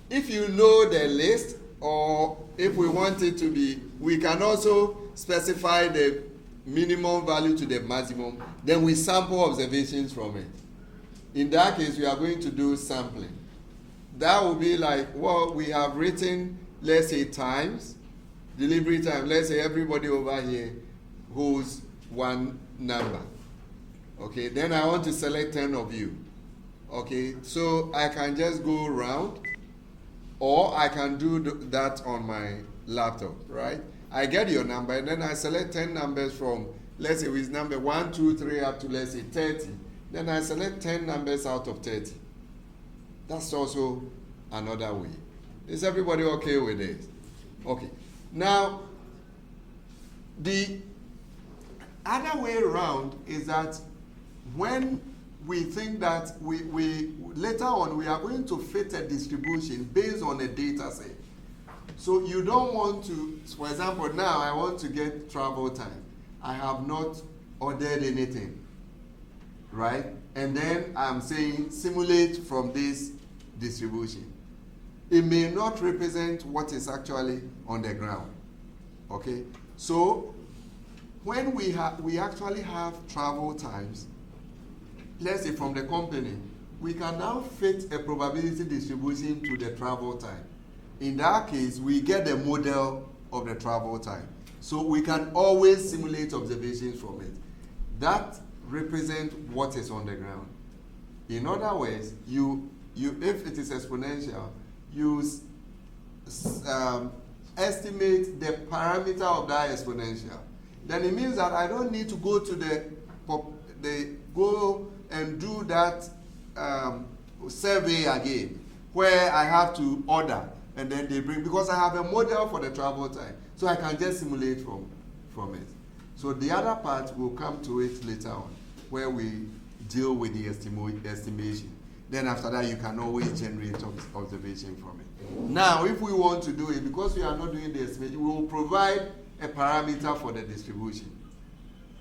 if you know the list, or if we want it to be, we can also specify the minimum value to the maximum, then we sample observations from it. In that case, we are going to do sampling. That will be like what we have written, let's say times, delivery time. Let's say everybody over here holds one number. Okay, then I want to select 10 of you. Okay, so I can just go around, or I can do that on my laptop, right? I get your number, and then I select 10 numbers from, let's say with number 1, 2, 3 up to, let's say 30. Then I select 10 numbers out of 30. That's also another way. Is everybody okay with this? Okay. Now, the other way around is that when we think that we later on we are going to fit a distribution based on a data set. So you don't want to, for example, now I want to get travel time. I have not ordered anything, right? And then I'm saying simulate from this distribution. It may not represent what is actually on the ground, okay? So when we actually have travel times, let's say from the company, we can now fit a probability distribution to the travel time. In that case, we get the model of the travel time. So we can always simulate observations from it. That represents what is on the ground. In other words, if it is exponential, you estimate the parameter of that exponential. Then it means that I don't need to go to go and do that survey again, where I have to order and then they bring, because I have a model for the travel time, so I can just simulate from it. So the other part, will come to it later on, where we deal with the estimation. Then after that, you can always generate observation from it. Now, if we want to do it, because we are not doing the estimation, we will provide a parameter for the distribution.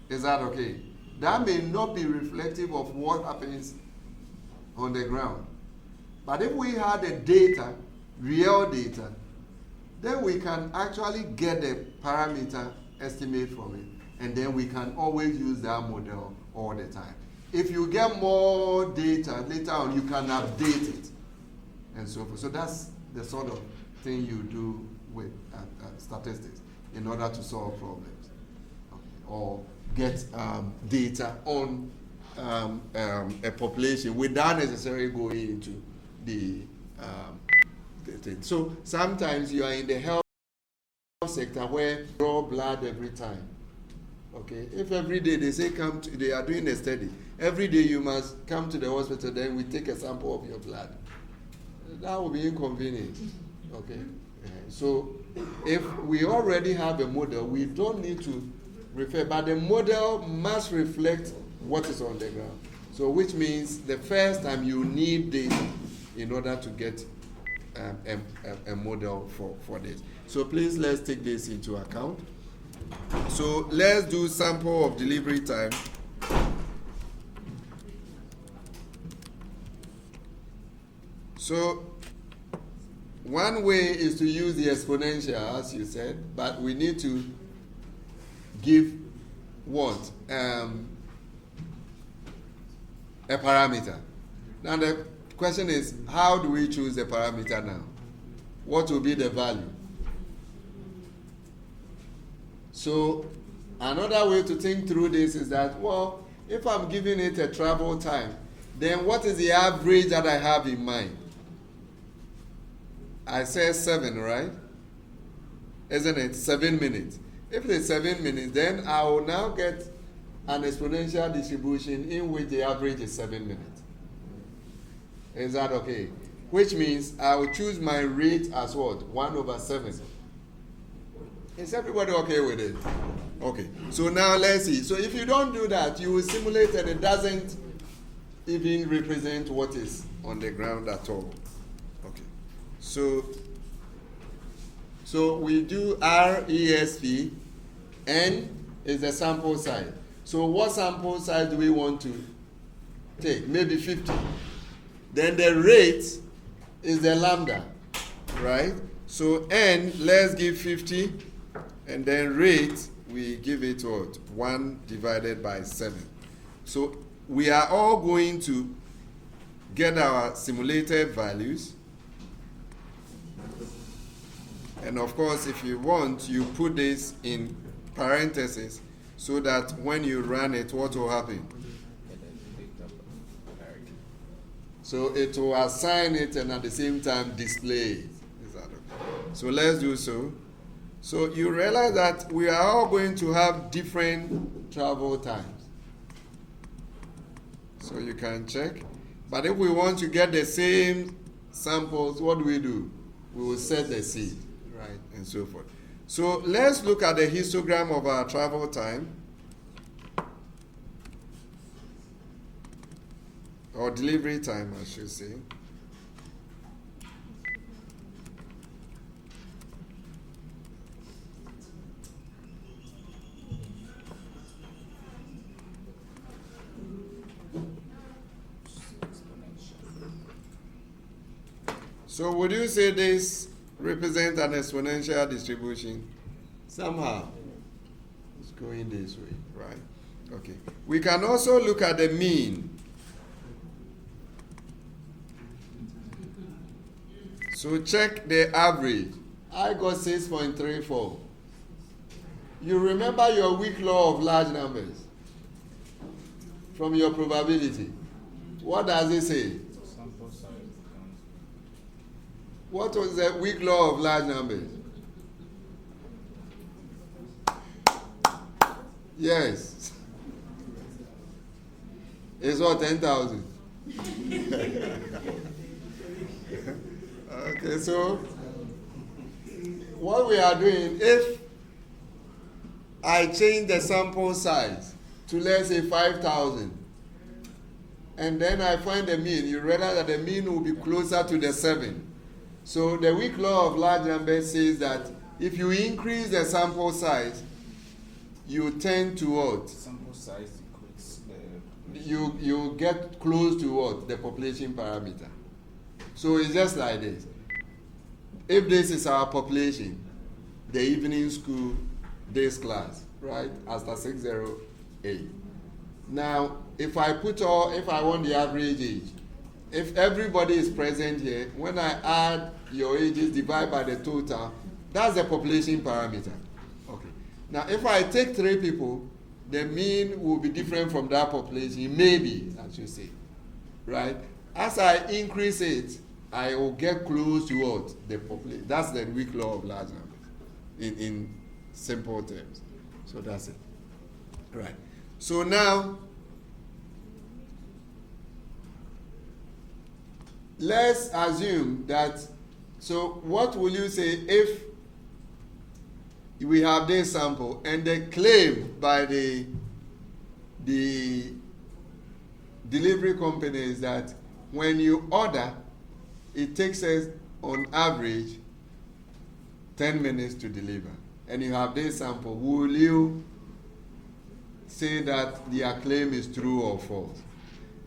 Is that okay? That may not be reflective of what happens on the ground. But if we had the data, real data, then we can actually get the parameter estimate from it. And then we can always use that model all the time. If you get more data later on, you can update it and so forth. So that's the sort of thing you do with statistics in order to solve problems, okay, or get data on a population without necessarily going into the thing. So sometimes you are in the health sector where you draw blood every time. Okay, if every day they say they are doing a study, every day you must come to the hospital, then we take a sample of your blood. That will be inconvenient. Okay, so if we already have a model, we don't need to refer, but the model must reflect what is on the ground. So which means the first time you need data in order to get a model for this. So please, let's take this into account. So let's do sample of delivery time. So one way is to use the exponential, as you said, but we need to give what? A parameter. Now the question is, how do we choose the parameter now? What will be the value? So another way to think through this is that, well, if I'm giving it a travel time, then what is the average that I have in mind? I said 7, right? Isn't it? 7 minutes. If it's 7 minutes, then I will now get an exponential distribution in which the average is 7 minutes. Is that okay? Which means I will choose my rate as what? 1/7. Is everybody okay with it? Okay. So now let's see. So if you don't do that, you will simulate and it doesn't even represent what is on the ground at all. Okay. So we do RESP. N is the sample size. So what sample size do we want to take? Maybe 50. Then the rate is the lambda. right? So N, let's give 50, and then rate, we give it what? 1 divided by 7. So we are all going to get our simulated values. And of course, if you want, you put this in parentheses so that when you run it, what will happen? So it will assign it and at the same time display it. Is that okay? So let's do so. So you realize that we are all going to have different travel times. So you can check. But if we want to get the same samples, what do? We will set the seed, right, and so forth. So let's look at the histogram of our travel time. Or delivery time, I should say. So would you say this represents an exponential distribution? Somehow it's going this way, right? Okay. We can also look at the mean. So check the average. I got 6.34. You remember your weak law of large numbers from your probability. What does it say? What was the weak law of large numbers? Yes. It's what, 10,000? Okay, so what we are doing, if I change the sample size to, let's say, 5,000, and then I find the mean, you realize that the mean will be closer to the 7. So the weak law of large numbers says that if you increase the sample size, you tend to what? Sample size equates you get close to what? The population parameter. So it's just like this. If this is our population, the evening school, this class, right? ASTA608. Now, if I want the average age, if everybody is present here, when I add your ages, divide by the total, that's the population parameter. Okay. Now, if I take 3 people, the mean will be different from that population, maybe, I should say, right? As I increase it, I will get close to what? The population. That's the weak law of large numbers in simple terms. So that's it. Right. So now, let's assume that, so what will you say if we have this sample and the claim by the delivery company is that when you order, it takes us on average 10 minutes to deliver, and you have this sample, will you say that their claim is true or false?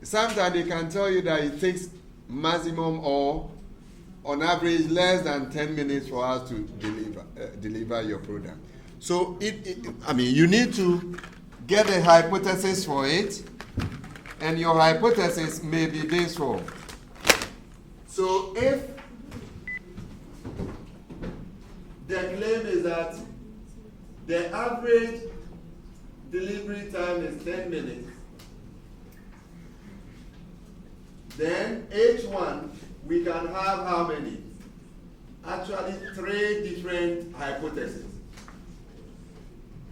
Sometimes they can tell you that it takes maximum or on average less than 10 minutes for us to deliver your product. So you need to get a hypothesis for it, and your hypothesis may be this one. So if the claim is that the average delivery time is 10 minutes, then H1, we can have how many? Actually, 3 different hypotheses.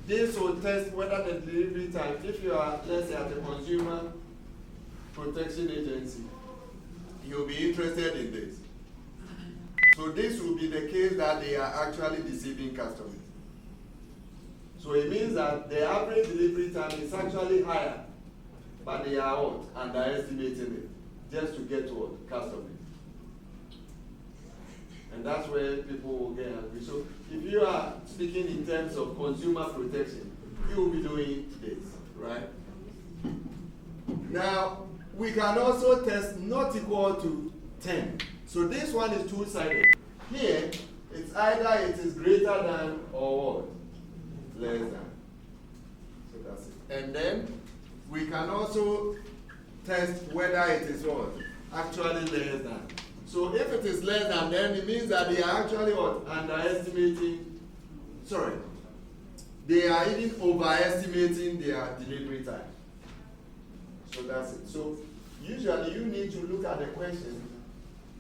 This will test whether the delivery time, if you are, let's say, at the Consumer Protection Agency, you'll be interested in this. So this will be the case that they are actually deceiving customers. So it means that the average delivery time is actually higher, but they are what? Underestimating it, just to get to what? Customers. And that's where people will get angry. So if you are speaking in terms of consumer protection, you will be doing this, right? Now, we can also test not equal to 10. So this one is two-sided. here, it's either it is greater than or what? Less than. So that's it. And then we can also test whether it is what? Actually less than. So if it is less than, then it means that they are actually what? Underestimating, sorry, they are even overestimating their delivery time. So that's it. So usually you need to look at the question,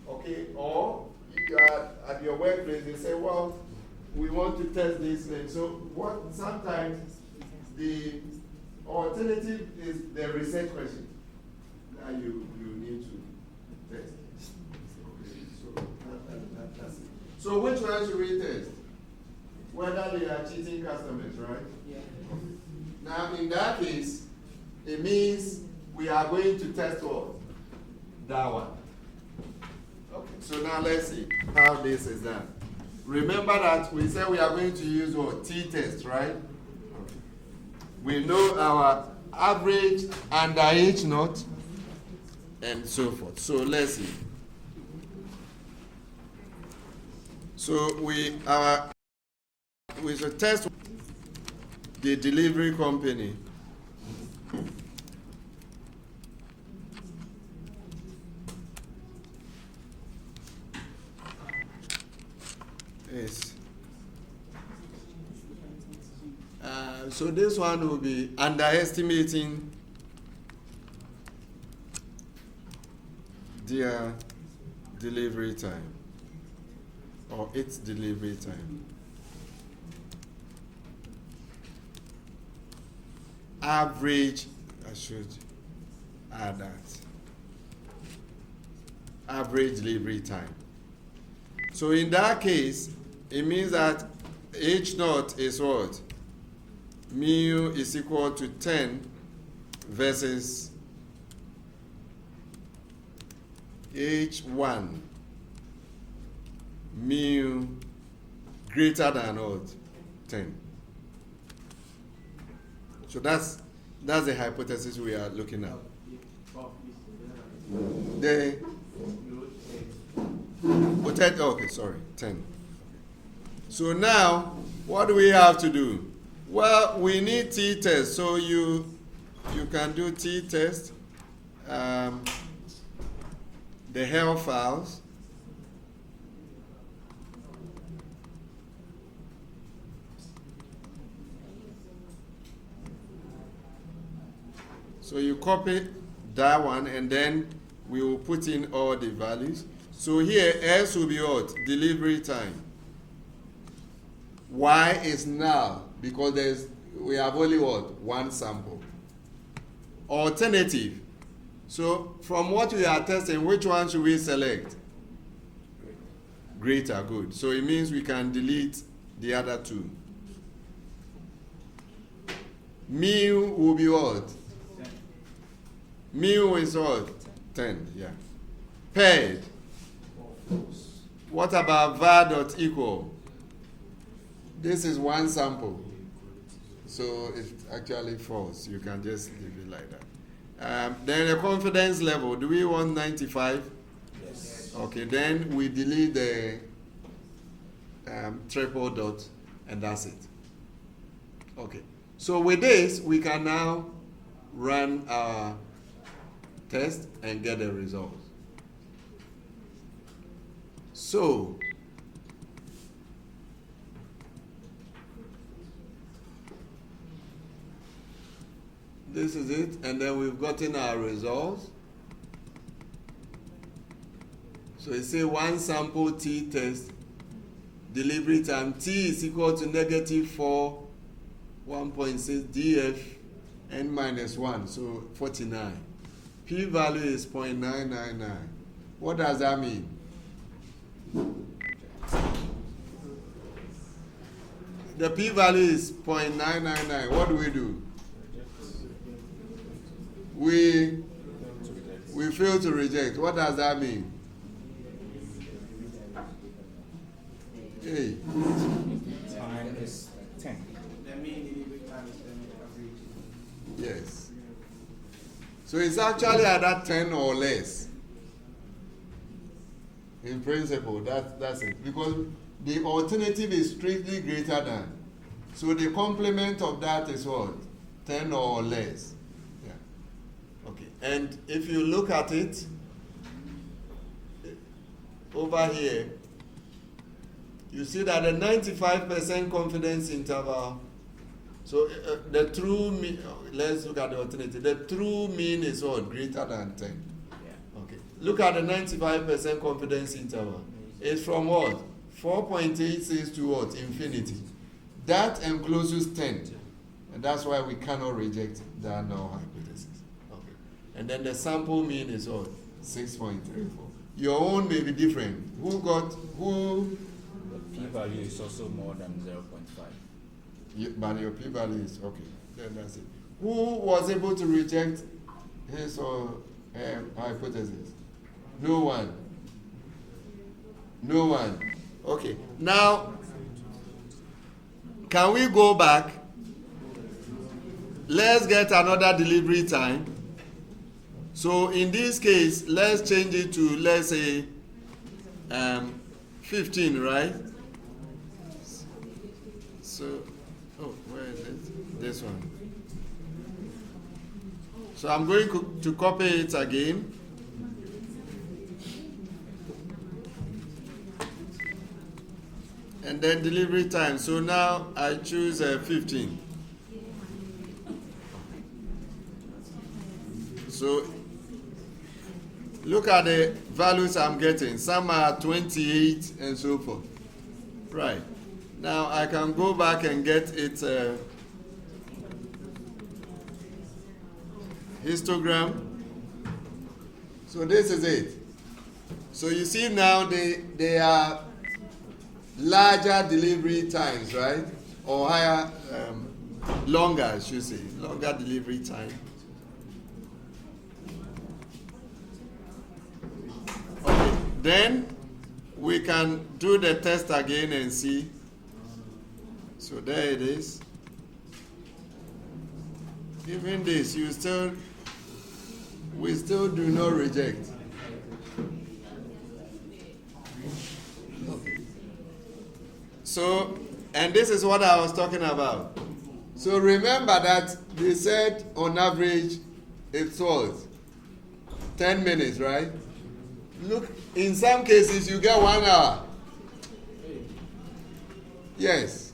okay, or you are at your workplace, they say, well, we want to test this thing. So what sometimes the alternative is the research question that you need to test. Okay, so that's it. So which one should we test? Whether they are cheating customers, right? Yeah. Now in that case, it means we are going to test what? That one. Okay, so now let's see how this is done. Remember that we said we are going to use what? T-test, right? Okay. We know our average under H naught and so forth. So let's see. So we should test the delivery company. Yes. So this one will be underestimating their delivery time or its delivery time. Average, I should add that. Average delivery time. So in that case, it means that H naught is what? Mu is equal to 10 versus H1 mu greater than what? 10. So that's the hypothesis we are looking at. Okay, sorry, 10. So now, what do we have to do? Well, we need t-test. So you can do t-test, the health files. So you copy that one, and then we will put in all the values. So here, S will be what? Delivery time. Y is null, because we have only what? One sample. Alternative. So from what we are testing, which one should we select? Greater, good. So it means we can delete the other two. Mu will be what? Mu is what? 10, yeah. Paired. What about var dot equal? This is one sample. So it's actually false. You can just leave it like that. Then the confidence level. Do we want 95? Yes. Okay, then we delete the triple dot, and that's it. Okay. So with this, we can now run our test and get the results. So this is it, and then we've gotten our results. So it says one sample t test, delivery time t is equal to -4 1.6 df n minus 1, so 49. P value is 0.999. What does that mean? The p value is 0.999. What do? We fail to reject. What does that mean? Hey. Time is 10. The mean delivery time is the average. Yes. So it's actually either 10 or less. In principle, that's it. Because the alternative is strictly greater than. So the complement of that is what? 10 or less. Yeah. Okay. And if you look at it, over here, you see that the 95% confidence interval, so the true mean, let's look at the alternative. The true mean is what? Greater than 10. Yeah. Okay. Look at the 95% confidence interval. It's from what? 4.86 to what? Infinity. That encloses 10. And that's why we cannot reject the null hypothesis. Okay. And then the sample mean is what? 6.34. Your own may be different. Who? The p-value is also more than 0.5. But your p-value is okay. Then that's it. Who was able to reject his or her hypothesis? No one. No one. Okay. Now, can we go back? Let's get another delivery time. So in this case, let's change it to, let's say, 15, right? So, oh, where is it? This one. So I'm going to copy it again. And then delivery time. So now I choose 15. So look at the values I'm getting. Some are 28 and so forth. Right. Now I can go back and get its histogram. So this is it. So you see now they are larger delivery times, right? Or higher, longer, I should say, longer delivery time. Okay, then we can do the test again and see. So there it is. Even this, we still do not reject. So, and this is what I was talking about. So remember that they said on average it was 10 minutes, right? Look, in some cases you get 1 hour. Yes.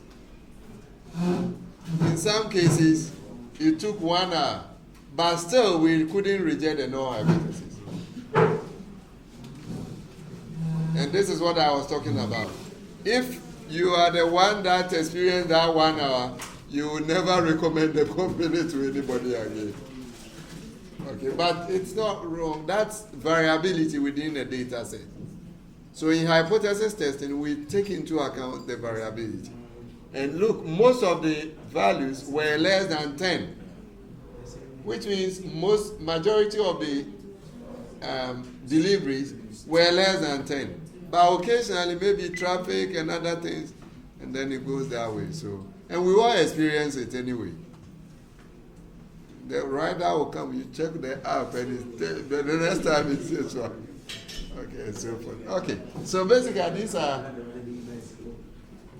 In some cases it took 1 hour, but still we couldn't reject the null hypothesis. And this is what I was talking about. If you are the one that experienced that 1 hour, you will never recommend the company to anybody again. Okay, but it's not wrong. That's variability within the data set. So in hypothesis testing, we take into account the variability. And look, most of the values were less than 10, which means majority of the deliveries were less than 10. But occasionally, maybe traffic and other things, and then it goes that way. So, and we all experience it anyway. The rider will come, you check the app, and the next time it says one. Okay, so forth. Okay, so basically, these are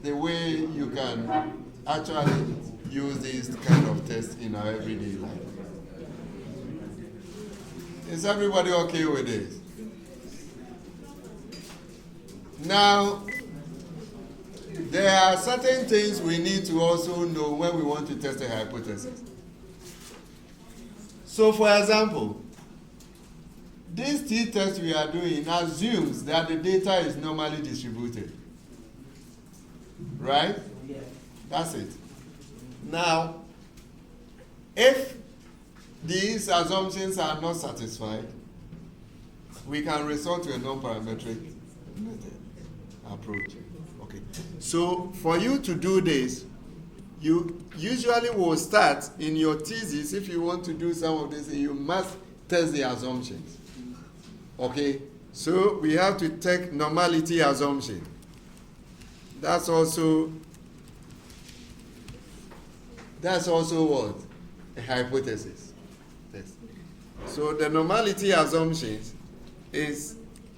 the way you can actually use this kind of test in our everyday life. Is everybody okay with this? Now, there are certain things we need to also know when we want to test a hypothesis. So, for example, this t-test we are doing assumes that the data is normally distributed. Right? Yeah. That's it. Now, if these assumptions are not satisfied, we can resort to a non-parametric method approach. Okay. So for you to do this, you usually will start in your thesis. If you want to do some of this, you must test the assumptions. Okay. So we have to take normality assumption. That's also what? A hypothesis. Yes. So the normality assumptions is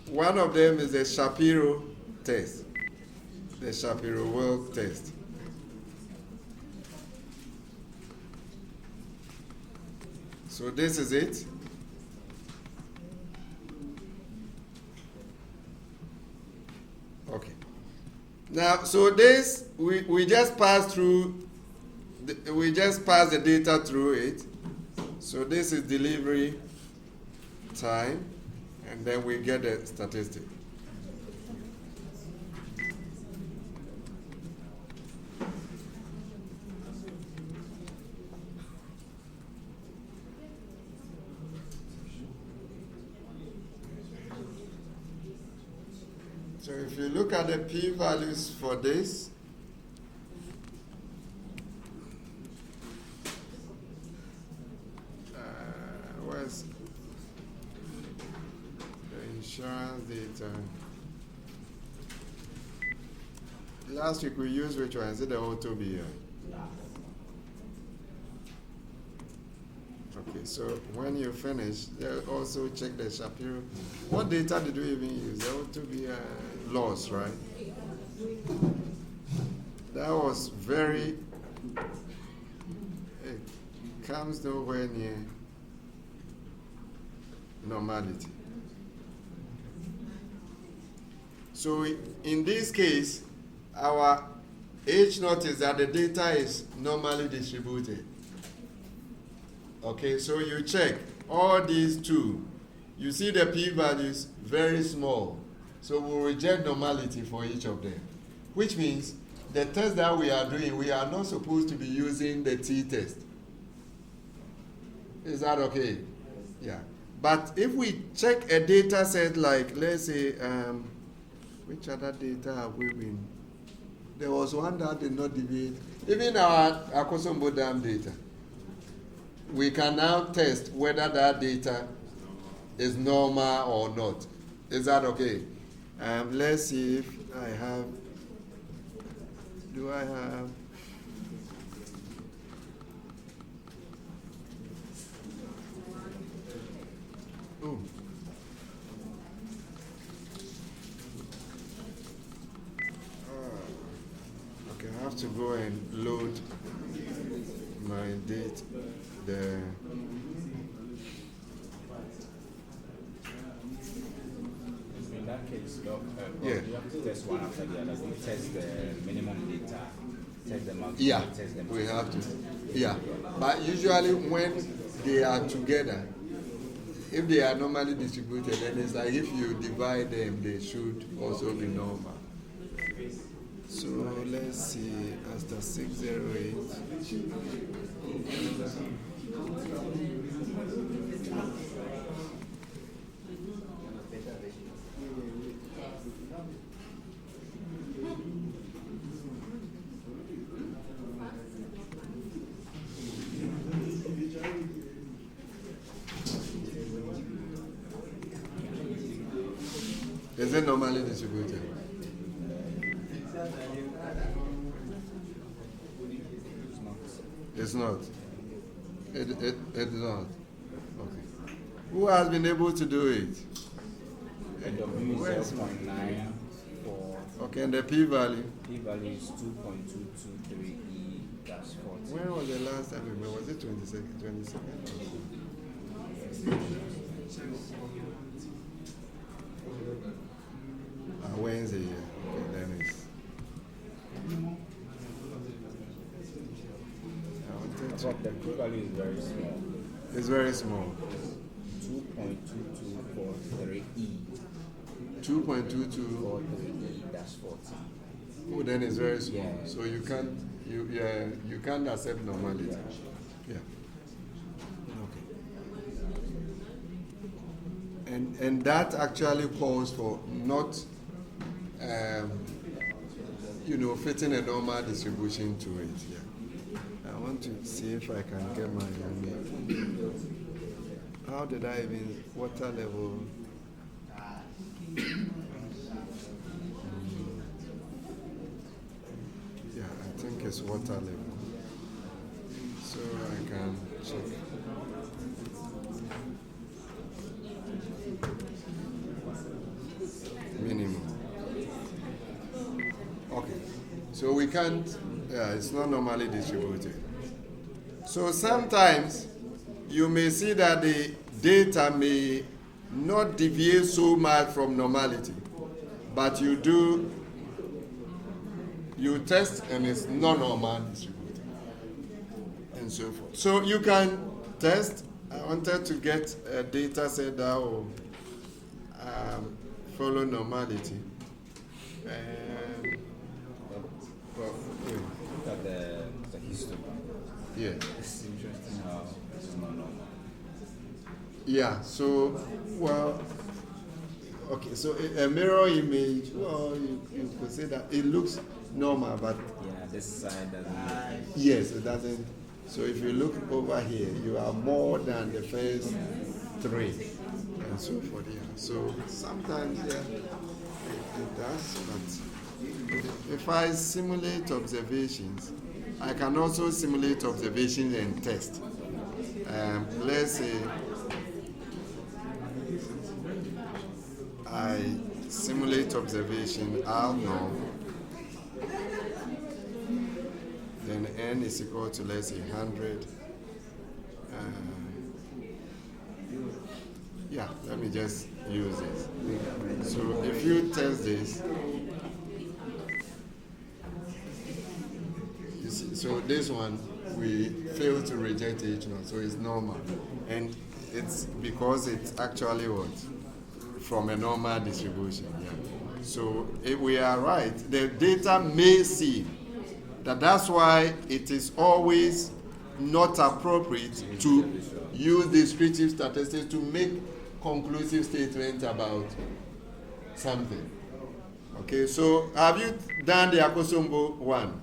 One of them is the Shapiro test, the Shapiro-Wilk test. So this is it. Okay. Now, so this, we just pass through, we just pass the data through it. So this is delivery time, and then we get the statistic. So if you look at the p-values for this, where's the insurance data? Last week we used which one? Is it the auto BI? Okay, so when you finish, also check the Shapiro. What data did we even use? The auto BI loss, right? That was very, it comes nowhere near normality. So in this case, our H naught is that the data is normally distributed. Okay, so you check all these two. You see the p-values very small. So we'll reject normality for each of them. Which means the test that we are doing, we are not supposed to be using the t-test. Is that okay? Yeah. But if we check a data set like, let's say, which other data have we been? There was one that did not deviate. Even our Akosombo Dam data. We can now test whether that data is normal or not. Is that okay? Let's see if I have, do I have, oh. Okay, I have to go and load my date. In that case, Doc, Yeah. you have to test one after the other. You test the minimum data, test the multiple, Yeah, test them. we have to. Yeah, but usually when they are together, if they are normally distributed, then it's like if you divide them, they should also be normal. So let's see, ASTA608. Is it normally distributed? It's not. It's not. Okay. Who has been able to do it? W is 0.94. Okay, and the p-value? P-value is 2.223 E dash 40. When was the last time we met? Was it 22nd? Wednesday, yeah. Okay, then it's. But the p-value is very small. It's very small. 2.2243 E. 2.22. 43 E dash 40. Oh, then it's very small. Yeah. So you can't accept normality. Yeah. Okay. And that actually calls for not, fitting a normal distribution to it. Yeah. I want to see if I can get my how did I even water level? Yeah, I think it's water level. So I can check. So we can't, it's not normally distributed. So sometimes you may see that the data may not deviate so much from normality, but you test and it's not normal distributed, and so forth. So you can test. I wanted to get a data set that will follow normality. Look at the history. Yeah. It's interesting how it's not normal. Yeah, so, well, okay, so a mirror image, well, you could say that it looks normal, but Yeah, this side doesn't. yes, it doesn't. So if you look over here, you are more than the first three, and so forth. Yeah. So sometimes, yeah, it does, but if I simulate observations, I can also simulate observations and test. Let's say I simulate observation R norm, then N is equal to, let's say, 100. Yeah, let me just use this. So if you test this, you see, so this one, we fail to reject H0, so it's normal. And it's because it's actually what? From a normal distribution, yeah. So if we are right, the data may seem that's why it is always not appropriate to use descriptive statistics to make conclusive statements about something. Okay, so have you done the Akosombo one?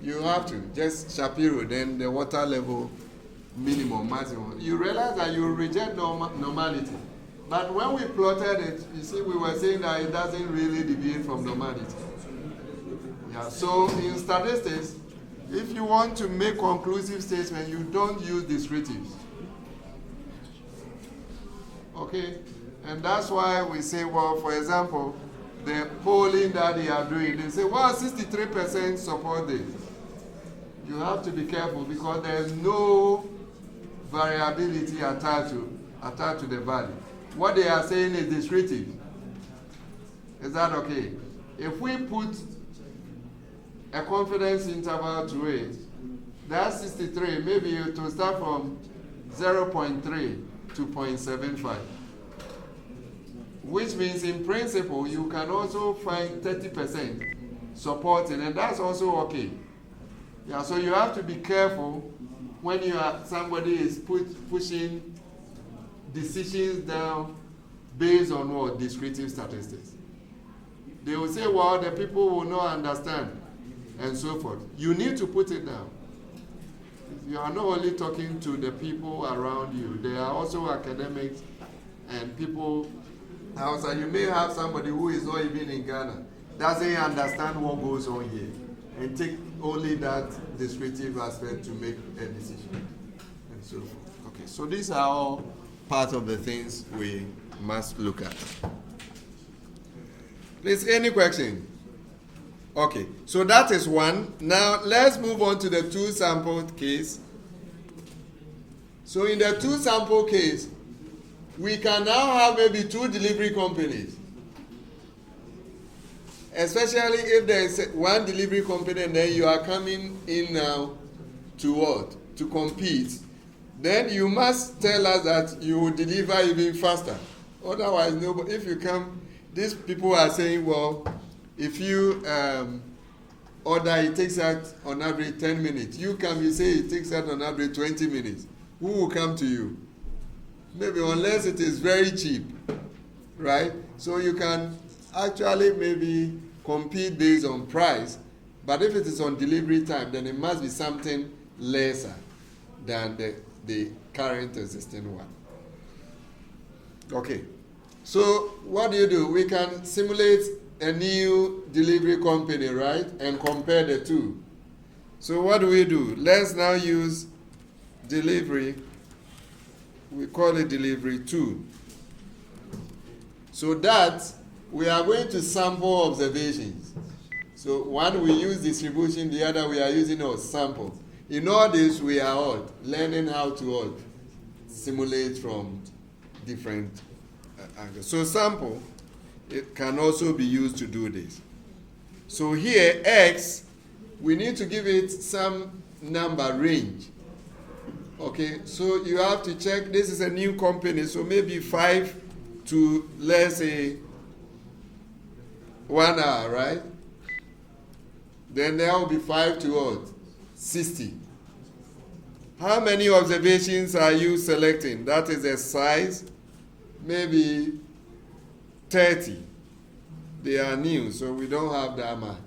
You have to, just Shapiro, then the water level minimum, maximum. You realize that you reject normality. But when we plotted it, you see, we were saying that it doesn't really deviate from normality. Yeah, so in statistics, if you want to make conclusive statements, you don't use descriptives. Okay? And that's why we say, well, for example, the polling that they are doing, they say, well, 63% support this. You have to be careful because there's no variability attached to the value. What they are saying is descriptive. Is that okay? If we put a confidence interval to it, that's 63, maybe it will start from 0.3 to 0.75. Which means in principle, you can also find 30% supporting, and that's also okay. Yeah, so you have to be careful when somebody is pushing decisions down based on what? Descriptive statistics. They will say, well, the people will not understand, and so forth. You need to put it down. You are not only talking to the people around you, there are also academics and people outside. You may have somebody who is not even in Ghana, doesn't understand what goes on here, and take only that descriptive aspect to make a decision, and so forth. Okay, so these are all part of the things we must look at. Please, any question? Okay, so that is one. Now let's move on to the two sample case. So in the two sample case, we can now have maybe two delivery companies. Especially if there is one delivery company and then you are coming in now to what? To compete. Then you must tell us that you will deliver even faster. Otherwise, nobody, if you come, these people are saying, well, if you order, it takes out on average 10 minutes. You come, you say it takes out on average 20 minutes. Who will come to you? Maybe unless it is very cheap, right? So you can actually maybe compete based on price, but if it is on delivery time, then it must be something lesser than the current existing one. Okay, so what do? We can simulate a new delivery company, right? And compare the two. So what do? Let's now use delivery. We call it delivery 2. So that we are going to sample observations. So one we use distribution, the other we are using a sample. In all this, we are learning how to simulate from different angles. So sample, it can also be used to do this. So here, X, we need to give it some number range. Okay, so you have to check, this is a new company, so maybe 5 to, let's say, 1 hour, right? Then there will be 5 to what? 60. How many observations are you selecting? That is a size, maybe 30. They are new, so we don't have that much.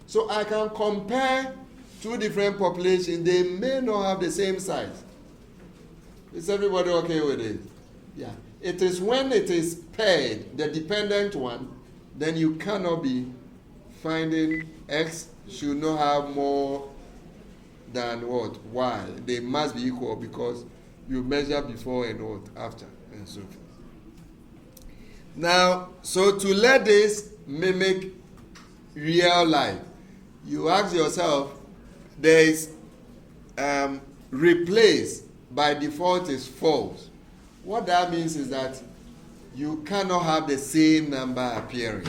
So I can compare two different populations. They may not have the same size. Is everybody okay with it? Yeah. It is when it is paired, the dependent one, then you cannot be finding X should not have more than what? Y. They must be equal because you measure before and what? After, and so forth. Now, so to let this mimic real life, you ask yourself, there is replace by default is false. What that means is that you cannot have the same number appearing.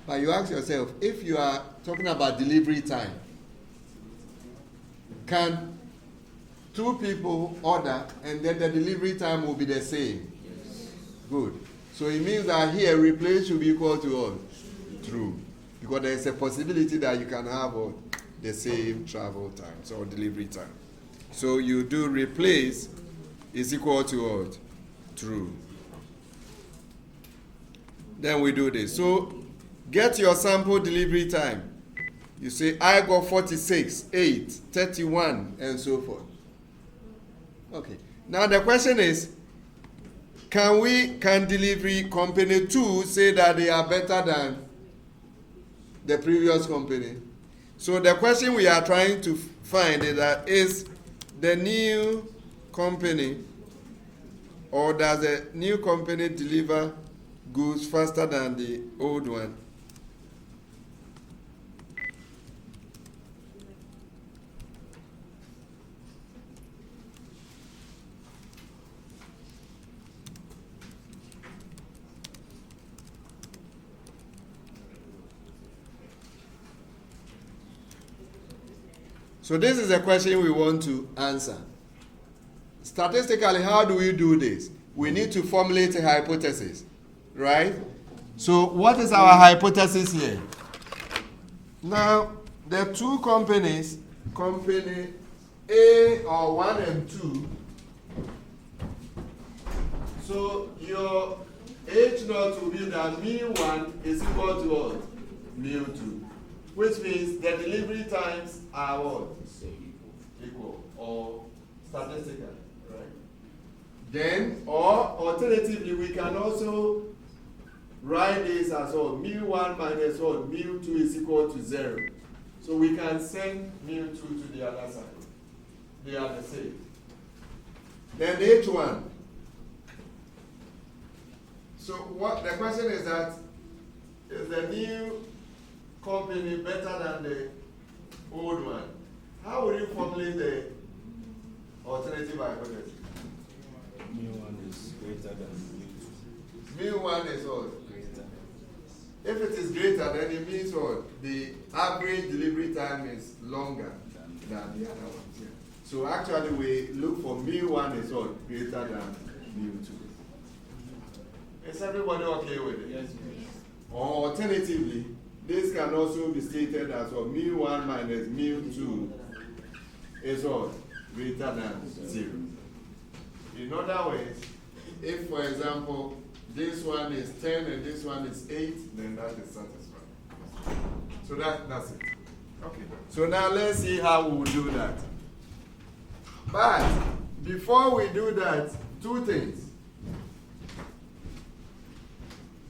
But you ask yourself, if you are talking about delivery time, can two people order and then the delivery time will be the same? Yes. Good. So it means that here replace should be equal to what? True. Because there is a possibility that you can have the same travel times or delivery time. So you do replace is equal to what? True. Then we do this. So get your sample delivery time. You say, I got 46, 8, 31, and so forth. Okay. Now the question is, can delivery company 2 say that they are better than the previous company? So the question we are trying to find is that is the new company, or does the new company deliver goods faster than the old one? So this is a question we want to answer. Statistically, how do we do this? We need to formulate a hypothesis, right? So what is our hypothesis here? Now, the two companies, company A or 1 and 2, so your H naught will be that mu1 is equal to what? Mu2. Which means the delivery times are what? Equal or statistical, right? Then, or alternatively, we can also write this as well. Mu1 minus what? Mu2 is equal to 0. So we can send mu2 to the other side. They are the same. Then H1. So what the question is that, is the new company better than the old one? How would you formulate the alternative hypothesis? Mu1 is greater than mu2. Mu1 is what? Greater. If it is greater, then it means what? The average delivery time is longer than the other ones. Yeah. So actually we look for mu1 is what? Greater than mu2. Is everybody okay with it? Yes. Or alternatively, this can also be stated as what? Mu1 minus mu2 is what? Greater than 0. In other words, if for example, this one is 10 and this one is 8, then that is satisfied. So that's it. Okay. So now let's see how we will do that. But before we do that, two things.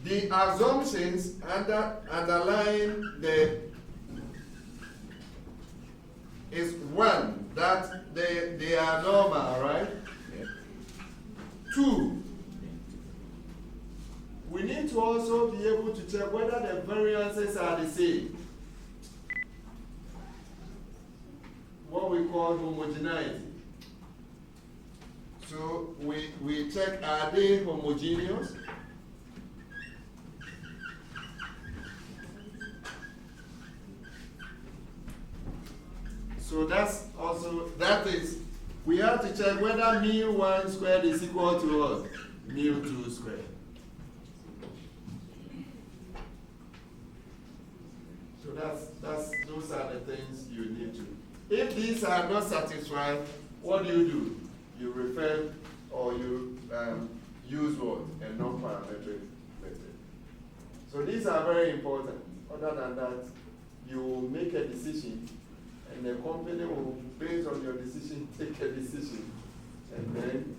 The assumptions underlying the is one, that they are normal, right? Yep. 2, we need to also be able to check whether the variances are the same. called homogeneity. So we check, are they homogeneous? So that is, we have to check whether mu1 squared is equal to what? Mu2 squared. So those are the things you need to. If these are not satisfied, what do? You refer or you use what? A non-parametric method. So these are very important. Other than that, you will make a decision and the company will, based on your decision, take a decision. And then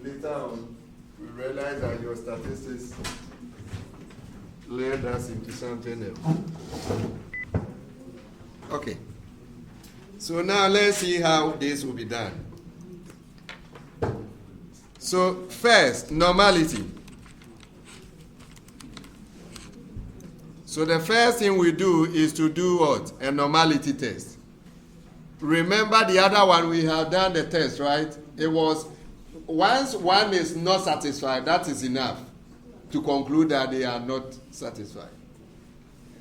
later on, we realize that your statistics led us into something else. Okay. So now let's see how this will be done. So first, normality. So the first thing we do is to do what? A normality test. Remember the other one, we have done the test, right? It was, once one is not satisfied, that is enough to conclude that they are not satisfied.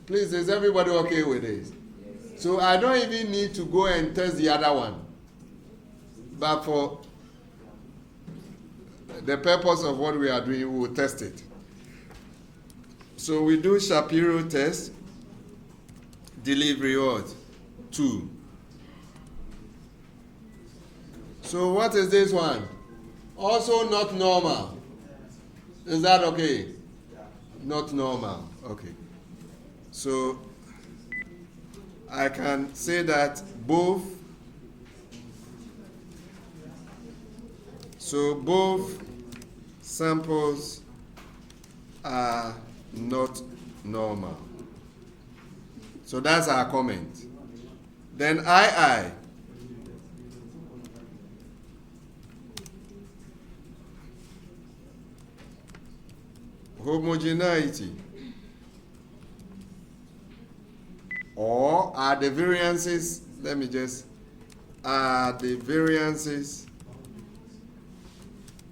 Please, is everybody okay with this? Yes. So I don't even need to go and test the other one. But for the purpose of what we are doing, we will test it. So we do Shapiro test, delivery what? 2. So what is this one? Also not normal. Is that okay? Not normal. Okay. So I can say that both samples are not normal. So that's our comment. Then II. Homogeneity. Or are the variances, are the variances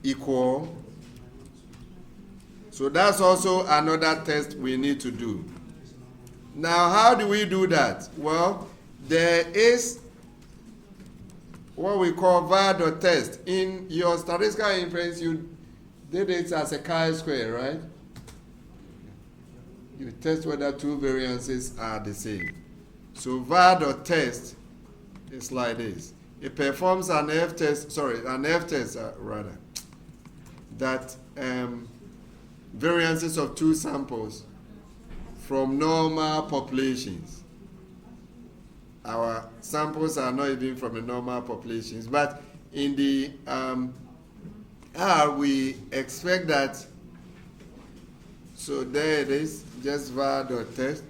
equal? So that's also another test we need to do. Now, how do we do that? Well, there is what we call var test. In your statistical inference, you did it as a chi-square, right? You test whether two variances are the same. So var test is like this. It performs an F-test, rather, that variances of two samples from normal populations. Our samples are not even from the normal populations, but in the R, we expect that. So there it is, just var.test.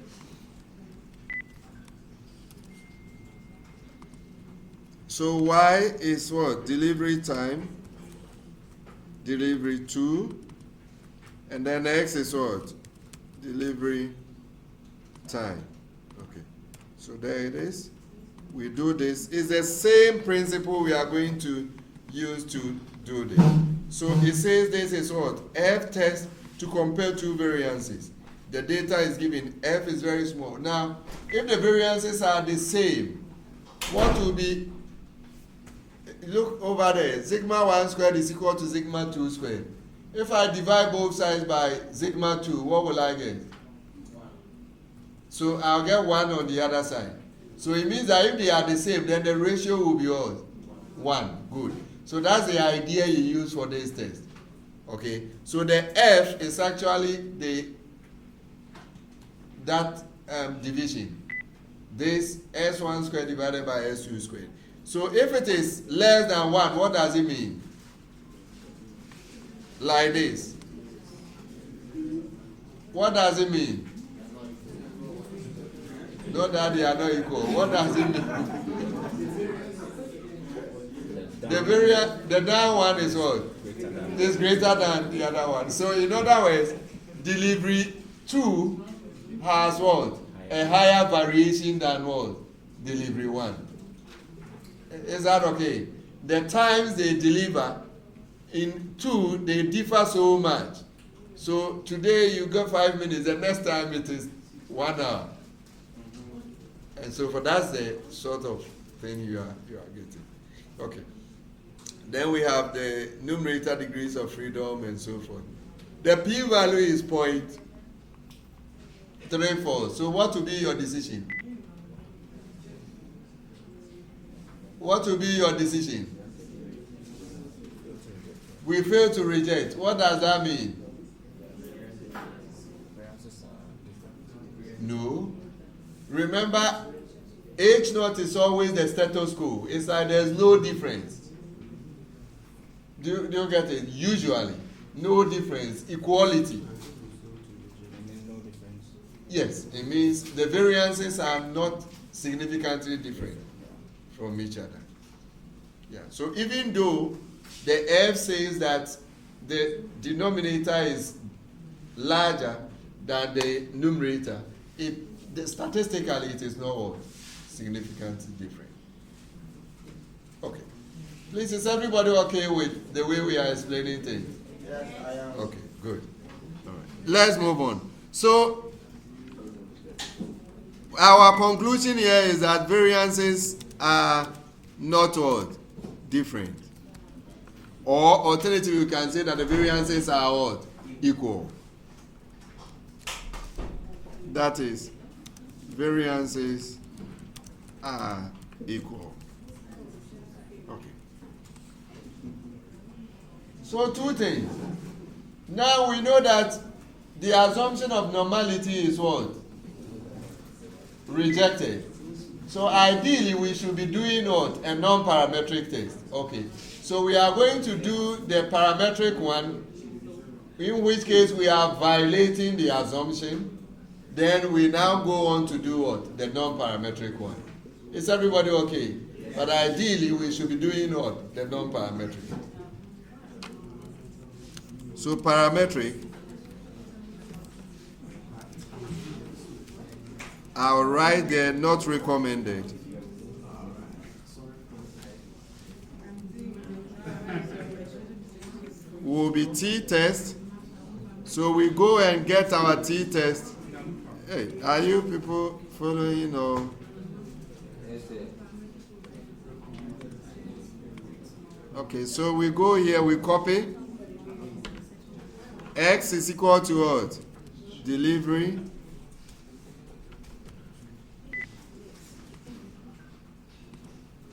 So Y is what? Delivery time, delivery 2, and then X is what? Delivery time. Okay, so there it is. We do this. It's the same principle we are going to use to do this. So it says this is what? F test to compare two variances. The data is given. F is very small. Now, if the variances are the same, what will be? Look over there. Sigma 1 squared is equal to sigma 2 squared. If I divide both sides by sigma 2, what will I get? 1. So I'll get 1 on the other side. So it means that if they are the same, then the ratio will be what? 1. Good. So that's the idea you use for this test. Okay. So the F is actually that division. This S1 squared divided by S2 squared. So if it is less than 1, what does it mean? Like this. What does it mean? Not that they are not equal. What does it mean? The down one is what? Is greater than the other one. So in other words, delivery 2 has what? A higher variation than what? Delivery 1. Is that okay? The times they deliver in 2, they differ so much. So today you got 5 minutes, the next time it is 1 hour. And so for that's the sort of thing you are getting. Okay. Then we have the numerator degrees of freedom and so forth. The p-value is 0.34. So what will be your decision? What will be your decision? We fail to reject. What does that mean? No. Remember, H naught is always the status quo. It's like there's no difference. Do you get it? Usually, no difference. Equality. Yes, it means the variances are not significantly different from each other. Yeah. So even though the F says that the denominator is larger than the numerator, statistically it is not significantly different. Okay. Please, is everybody okay with the way we are explaining things? Yes, I am. Okay, good. All right. Let's move on. So, our conclusion here is that variances are not what? Different. Or alternatively, we can say that the variances are what? Equal. That is, variances are equal. Okay. So 2 things. Now we know that the assumption of normality is what? Rejected. So ideally we should be doing what? A non-parametric test. Okay. So we are going to do the parametric one, in which case we are violating the assumption. Then we now go on to do what? The non-parametric one. Is everybody okay? Yes. But ideally we should be doing what? The non-parametric. So parametric, I'll write there not recommended. Will be t-test. So we go and get our t-test. Hey, are you people following or? Okay, so we go here, we copy. X is equal to what? Delivery.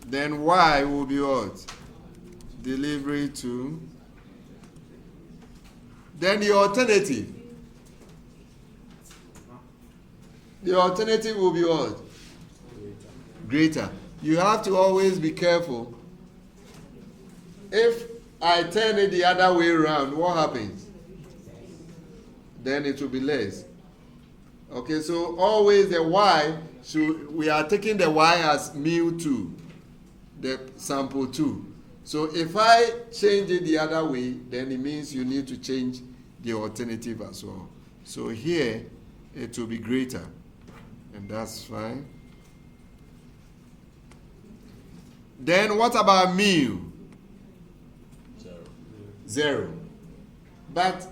Then Y will be what? Delivery to. Then the alternative. The alternative will be what? Greater. You have to always be careful. If I turn it the other way around, what happens? Then it will be less. Okay, so always the Y, we are taking the Y as mu2, the sample 2. So if I change it the other way, then it means you need to change the alternative as well. So here, it will be greater. And that's fine. Then what about mu? 0. But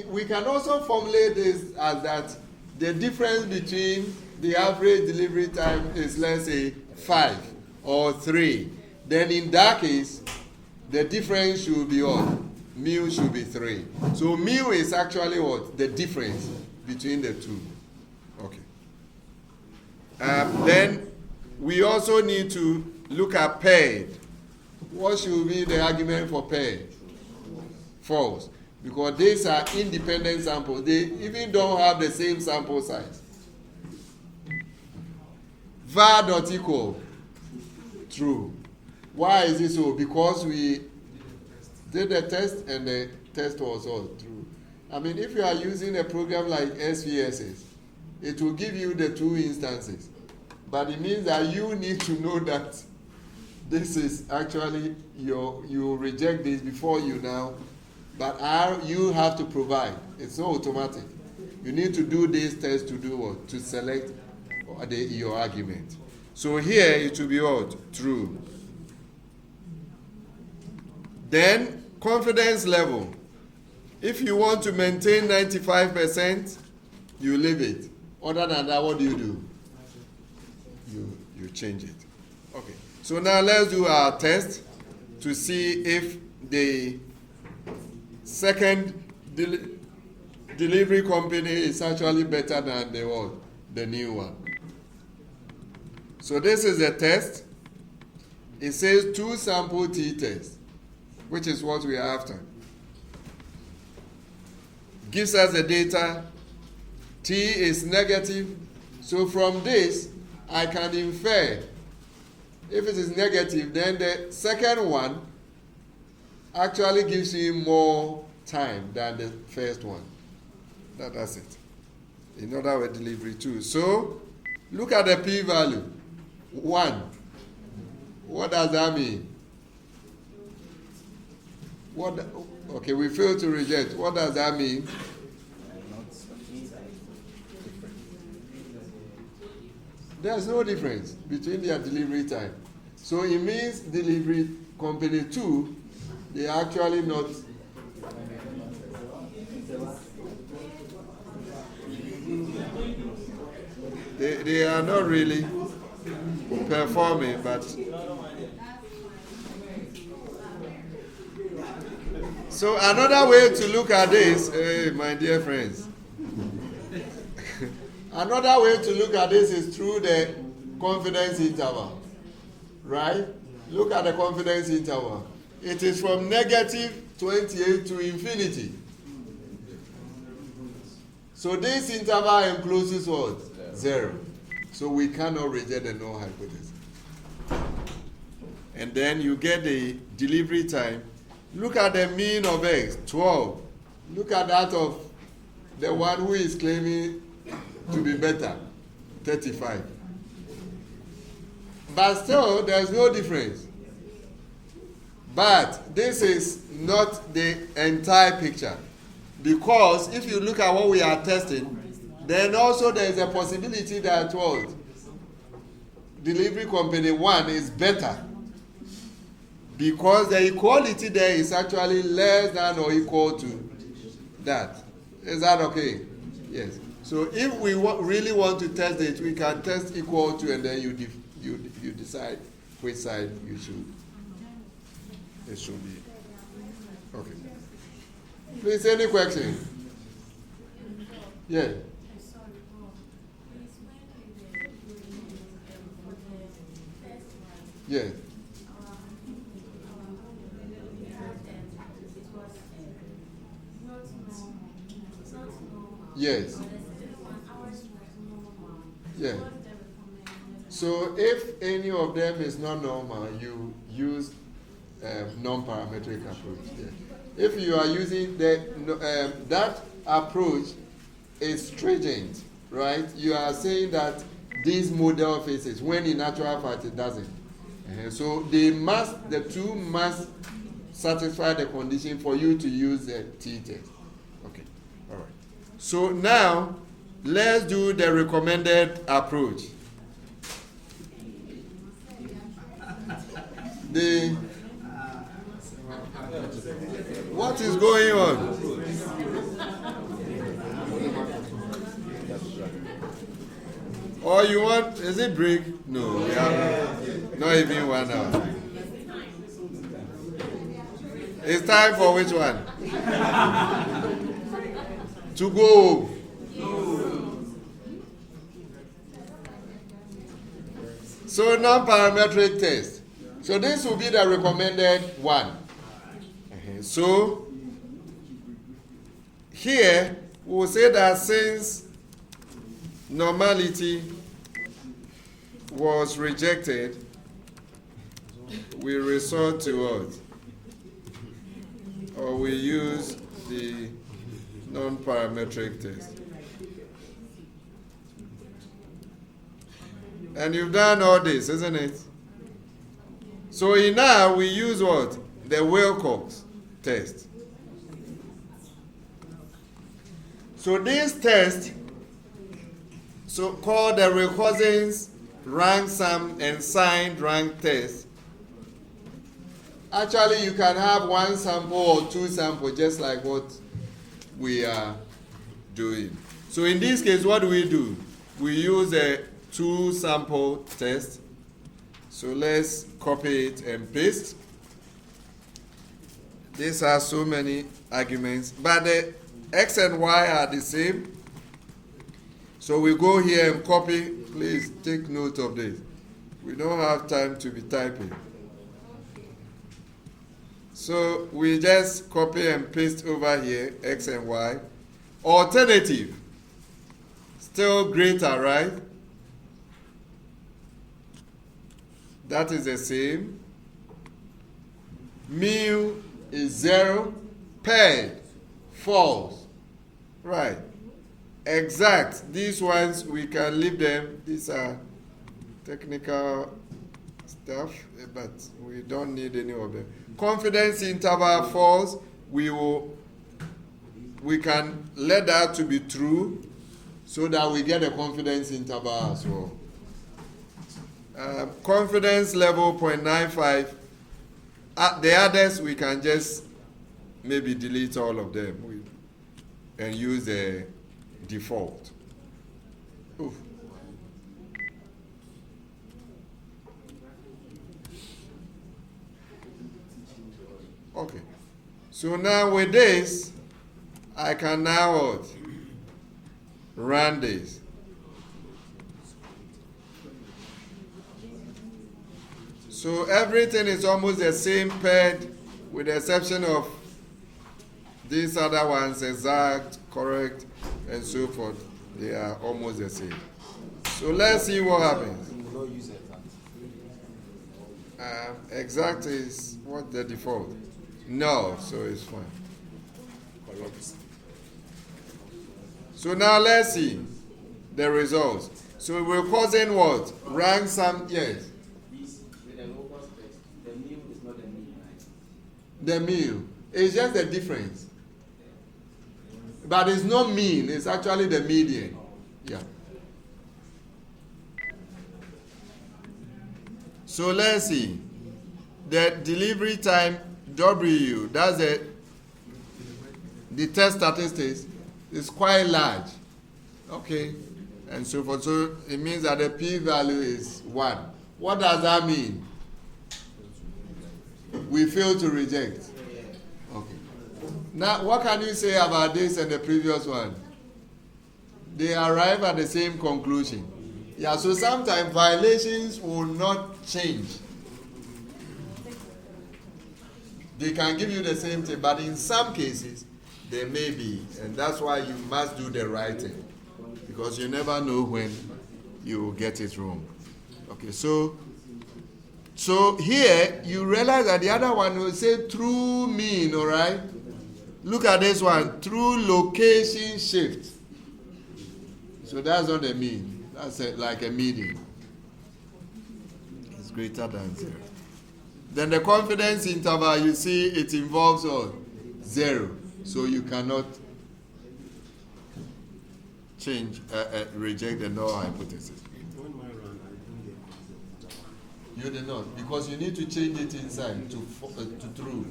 we can also formulate this as that the difference between the average delivery time is, let's say, 5 or 3. Then in that case, the difference should be what? Mu should be 3. So mu is actually what? The difference between the two. Okay. Then we also need to look at paired. What should be the argument for paired? False. Because these are independent samples. They even don't have the same sample size. var dot equal. True. Why is it so? Because we did the test and the test was all true. I mean, if you are using a program like SVSS, it will give you the 2 instances. But it means that you need to know that this is actually you reject this before you now. But you have to provide. It's not automatic. You need to do this test to do what? To select your argument. So here it will be what? True. Then confidence level. If you want to maintain 95%, you leave it. Other than that, what do? You change it. Okay. So now let's do our test to see if the second delivery company is actually better than the new one. So this is a test. It says 2 sample t-test, which is what we are after. Gives us the data. T is negative. So from this, I can infer if it is negative, then the second one actually gives you more time than the first one. That's it. In other words, delivery 2. So look at the p-value. 1. What does that mean? Okay, we failed to reject. What does that mean? There's no difference between their delivery time. So it means delivery company 2, they are actually not. They are not really performing, but. So another way to look at this, my dear friends, another way to look at this is through the confidence interval, right? Look at the confidence interval. It is from negative 28 to infinity. So this interval encloses what? 0. So we cannot reject the null hypothesis. And then you get the delivery time. Look at the mean of X, 12. Look at that of the one who is claiming to be better, 35. But still, there's no difference. But this is not the entire picture. Because if you look at what we are testing, then also there is a possibility that what? Delivery company 1 is better. Because the equality there is actually less than or equal to that. Is that okay? Yes. So if we really want to test it, we can test equal to, and then you decide which side you should. It should be. Okay. Please, any question? Yeah. Yeah. Yes. Yeah. So if any of them is not normal, you use non-parametric approach. Yeah. If you are using that approach is stringent, right? You are saying that these model faces, when in actual fact it doesn't. So the two must satisfy the condition for you to use the t-test. Okay. All right. So now, let's do the recommended approach. What is going on? Or you want, is it break? No, we have not even 1 hour. It's time for which one? To go. So non-parametric test. So this will be the recommended one. So here we'll say that since normality was rejected, we resort to what? Or we use the non-parametric test. And you've done all this, isn't it? So in now we use what? The Wilcox test. So this test, so called the recurrence rank sum and signed rank test. Actually, you can have one sample or two samples, just like what we are doing. So in this case, what do? We use a two sample test. So let's copy it and paste. These are so many arguments, but the x and y are the same. So we go here and copy. Please take note of this. We don't have time to be typing. So we just copy and paste over here, x and y. Alternative, still greater, right? That is the same. Mu is 0, paired, false. Right. Exact. These ones, we can leave them. These are technical stuff, but we don't need any of them. Confidence interval false. We can let that to be true so that we get a confidence interval as well. Confidence level 0.95. The others, we can just maybe delete all of them and use the default. Oof. Okay. So now with this, I can now run this. So everything is almost the same paired with the exception of these other ones, exact, correct, and so forth. They are almost the same. So let's see what happens. Exact is what the default? No, so it's fine. So now let's see the results. So we're causing what? Rank sum, yes. The mean. It's just the difference. But it's not mean, it's actually the median. Yeah. So let's see. The delivery time W, that's the test statistics, is quite large. Okay. And so forth. So it means that the p-value is 1. What does that mean? We fail to reject. Okay. Now, what can you say about this and the previous one? They arrive at the same conclusion. Yeah, so sometimes violations will not change. They can give you the same thing, but in some cases, there may be. And that's why you must do the right thing. Because you never know when you will get it wrong. Okay, so here, you realize that the other one will say true mean, all right? Look at this one, true location shift. So that's not a mean. That's like a median. It's greater than 0. Then the confidence interval, you see, it involves what? 0. So you cannot change, reject the null hypothesis. You did not, because you need to change it inside to true.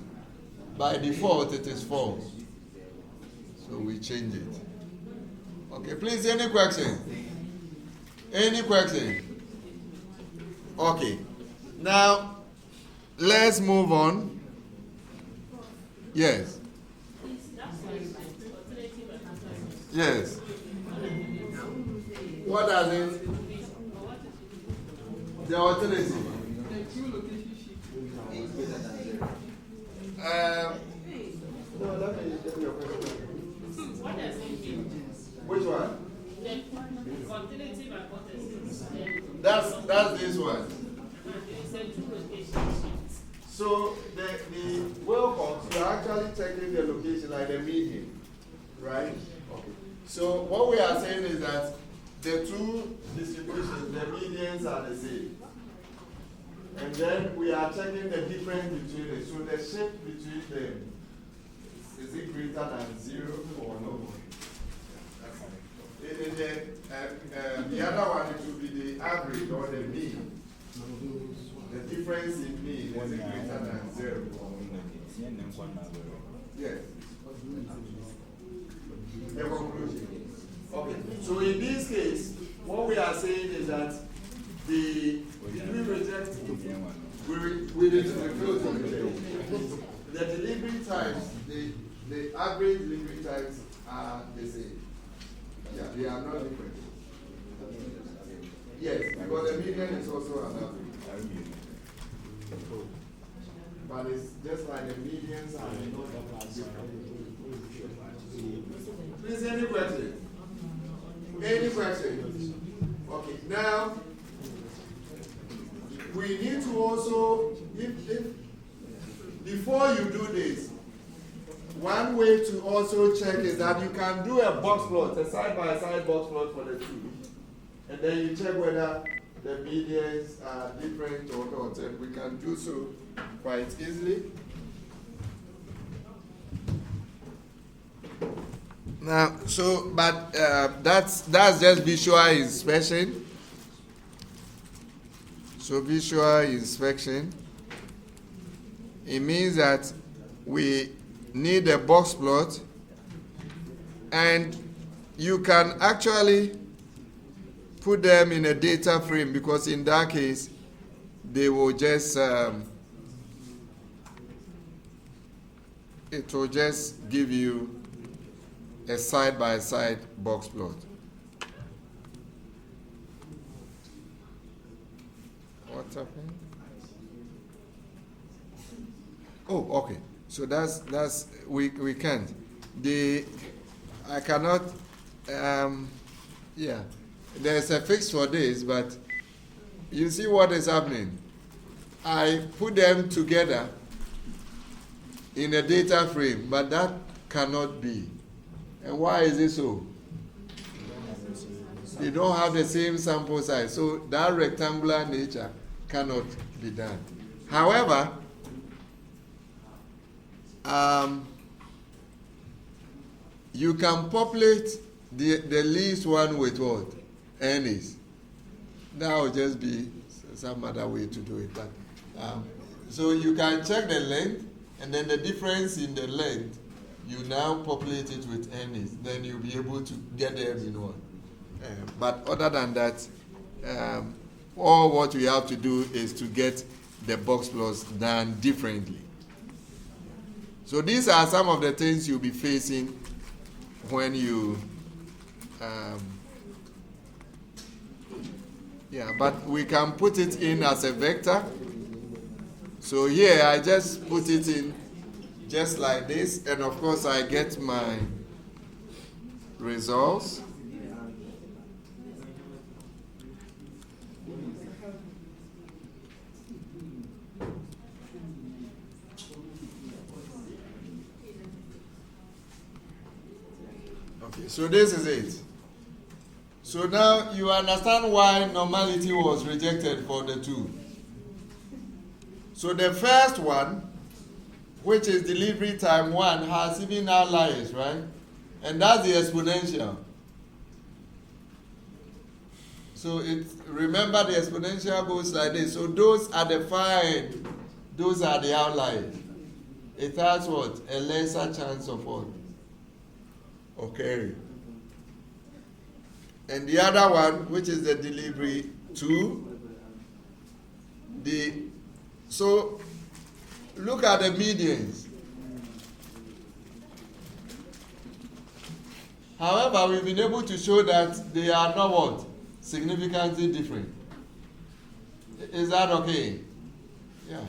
By default, it is false. So we change it. Okay, please, any question? Any question? Okay. Now, let's move on. Yes. Yes. What does it? The alternative. No, let me get your question. What does it mean? Which one? The alternative hypothesis. That's this one. You said two locations. So the welcome, you're actually checking the location like the median, right? Okay. So what we are saying is that the two distributions, the medians are the same. And then we are checking the difference between them. So the shift between them, is it greater than 0 or no? It the other one it will be the average or the mean. The difference in mean is greater than 0. Yes. The conclusion. Okay. So in this case, what we are saying is that we reject we refuse to reject. The delivery times, the average delivery times are the same. Yeah, they are not different. Yes, because the median is also an average. But it's just like the medians are not different. Please, any question? Any question? Okay, now we need to also, if before you do this, one way to also check is that you can do a box plot, a side-by-side box plot for the two. And then you check whether the medians are different or not. And we can do so quite easily. Now, so, but that's just visual inspection. So visual inspection, it means that we need a box plot, and you can actually put them in a data frame, because in that case they will just it will just give you a side-by-side box plot. What's happening? Oh, okay. So that's we can't. I cannot. Yeah, there's a fix for this, but you see what is happening. I put them together in a data frame, but that cannot be. And why is it so? They don't have the same sample size, so that rectangular nature cannot be done. However, you can populate the least one with what? Ns. That will just be some other way to do it. But so you can check the length, and then the difference in the length, you now populate it with Ns. Then you'll be able to get them in one. But other than that, all what we have to do is to get the box plots done differently. So these are some of the things you'll be facing when you, but we can put it in as a vector. So here I just put it in just like this, and of course I get my results. Okay, so this is it. So now you understand why normality was rejected for the two. So the first one, which is delivery time 1, has even outliers, right? And that's the exponential. So remember the exponential goes like this. So those are the far end, those are the outliers. It has what? A lesser chance of what? Okay. And the other one, which is the delivery 2, so look at the medians. However, we've been able to show that they are not what? Significantly different. Is that okay? Yeah.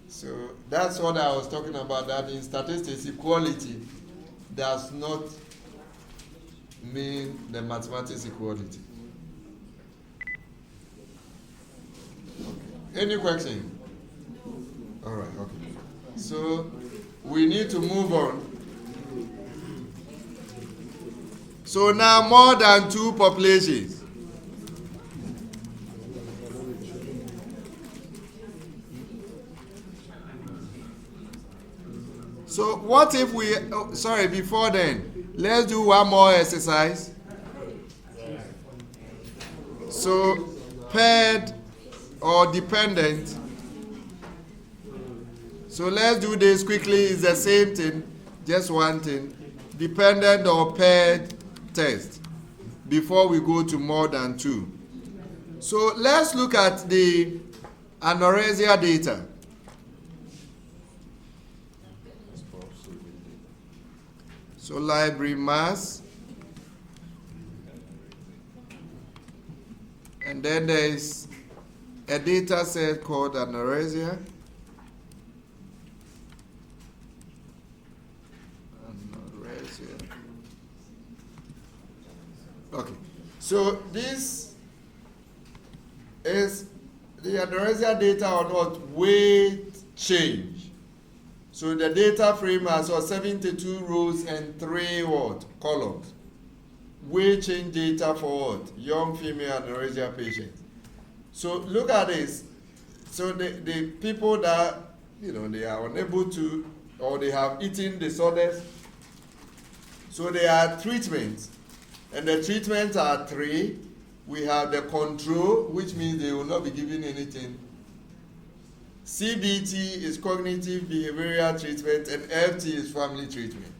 So that's what I was talking about, that in statistics, equality does not mean the mathematics equality. Okay. Any question? All right, okay. So we need to move on. So now more than 2 populations. So what if we, before then, let's do one more exercise. So paired or dependent. So let's do this quickly. It's the same thing, just one thing. Dependent or paired test before we go to more than 2. So let's look at the anorexia data. So library mass. And then there is a data set called anorexia. Okay, so this is the anorexia data on what? Weight change. So the data frame has 72 rows and 3 what? Columns. Weight change data for what? Young female anorexia patients. So look at this. So the people that, they are unable to, or they have eating disorders, so there are treatments. And the treatments are 3. We have the control, which means they will not be given anything. CBT is cognitive behavioral treatment, and FT is family treatment.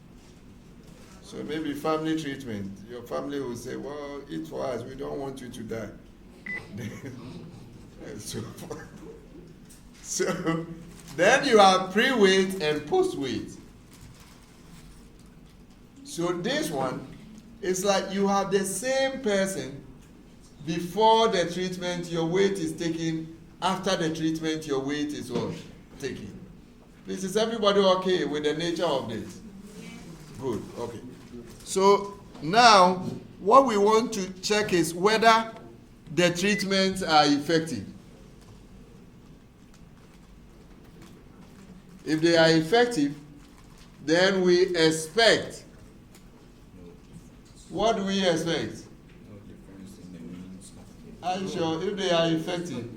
So maybe family treatment, your family will say, well, eat for us, we don't want you to die. So then you have pre-weight and post-weight. So this one, it's like you have the same person before the treatment, your weight is taken. After the treatment, your weight is what? Taken. Please, is everybody okay with the nature of this? Good, okay. So now, what we want to check is whether the treatments are effective. If they are effective, then we expect. What do we expect? Are you sure? If they are effective.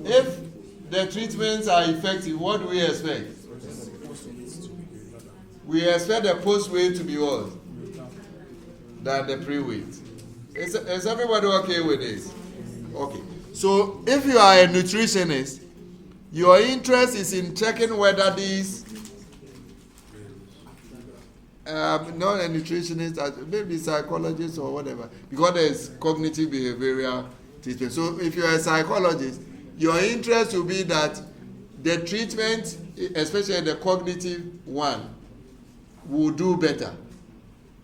If the treatments are effective, what do we expect? We expect the post-weight to be what? Than the pre-weight. Is everybody okay with this? Okay. So if you are a nutritionist, your interest is in checking whether these not a nutritionist, maybe psychologist or whatever, because there's cognitive behavioral treatment. So if you're a psychologist, your interest will be that the treatment, especially the cognitive one, will do better.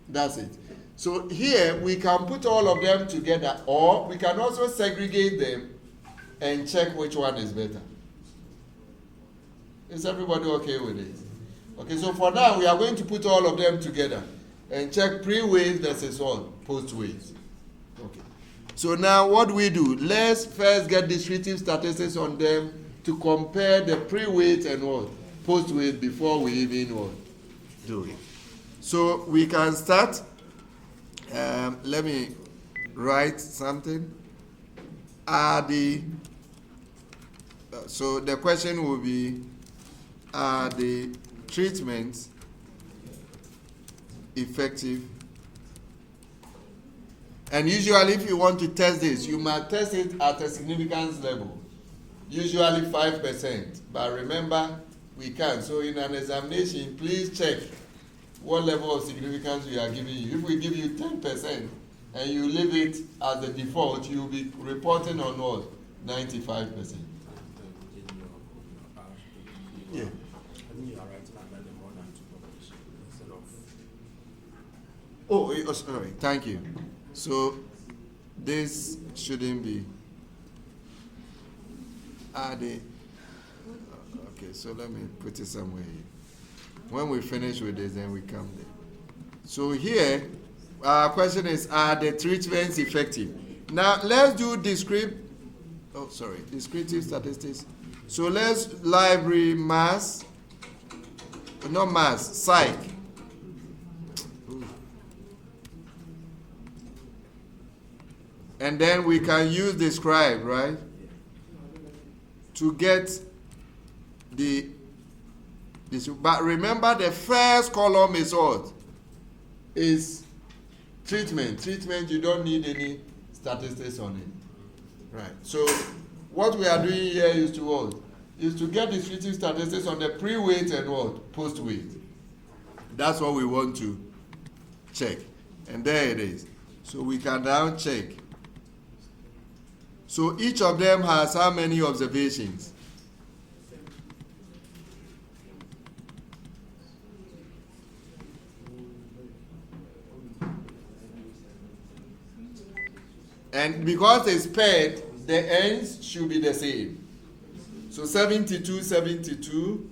That's it. So here we can put all of them together, or we can also segregate them and check which one is better. Is everybody okay with this? Okay, so for now we are going to put all of them together and check pre-weight versus what? Post-weight. Okay. So now what do we do? Let's first get descriptive statistics on them to compare the pre-weight and what? Post-weight before we even what? Do it. So we can start. Let me write something. So the question will be, are the treatments effective? And usually if you want to test this, you must test it at a significance level. Usually 5%. But remember, we can. So in an examination, please check what level of significance we are giving you. If we give you 10% and you leave it as the default, you'll be reporting on what? 95%. Yeah. Oh, sorry. Thank you. So this shouldn't be added. Okay, so let me put it somewhere here. When we finish with this, then we come there. So here, our question is, are the treatments effective? Now, let's do descriptive statistics. So let's library mass, not mass, psych. And then we can use describe, right? To get this. But remember, the first column is what? Is Treatment, you don't need any statistics on it. Right. So what we are doing here is to what? Is to get the treating statistics on the pre-weight and what? Post-weight. That's what we want to check. And there it is. So we can now check. So each of them has how many observations? And because it's paired, the ends should be the same. So 72, 72.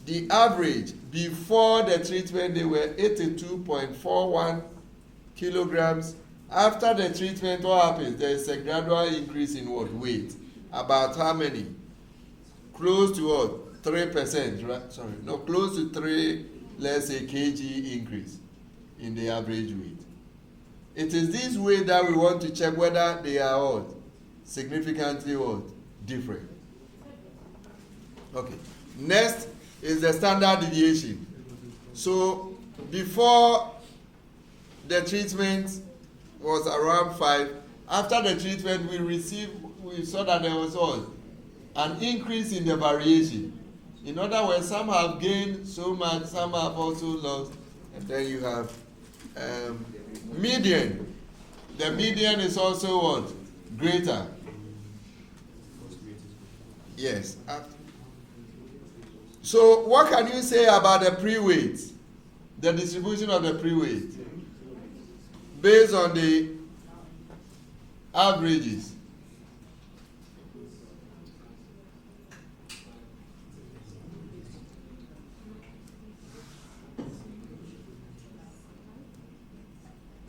The average before the treatment, they were 82.41 kilograms. After the treatment, what happens? There is a gradual increase in what? Weight. About how many? Close to what? 3%, right? Sorry. No, close to 3, let's say, kg increase in the average weight. It is this way that we want to check whether they are what? Significantly what? Different. Okay. Next is the standard deviation. So before the treatment was around 5. After the treatment we saw that there was what? An increase in the variation. In other words, some have gained so much, some have also lost, and then you have median. The median is also what? Greater. Yes. So what can you say about the pre-weight? The distribution of the pre-weight based on the averages.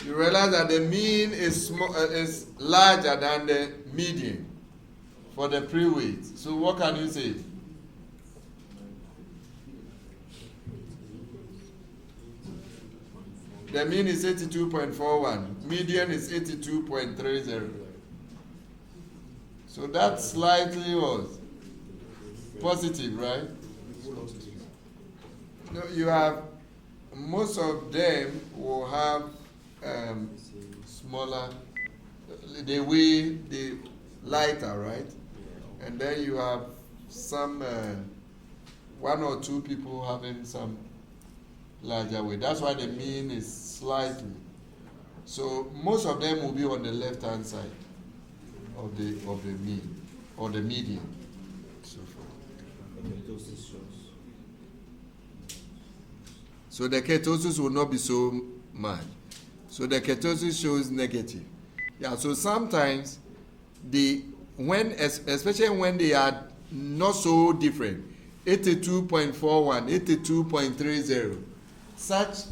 You realize that the mean is larger than the median for the pre-weight. So what can you say? The mean is 82.41. Median is 82.30. So that's slightly what? Positive, right? No, you have, most of them will have smaller, they weigh the lighter, right? And then you have some, 1 or 2 people having some larger weight. That's why the mean is slightly. So most of them will be on the left-hand side of the mean or the median. So the ketosis will not be so much. So the ketosis shows negative. Yeah. So sometimes especially when they are not so different, 82.41, 82.30. Such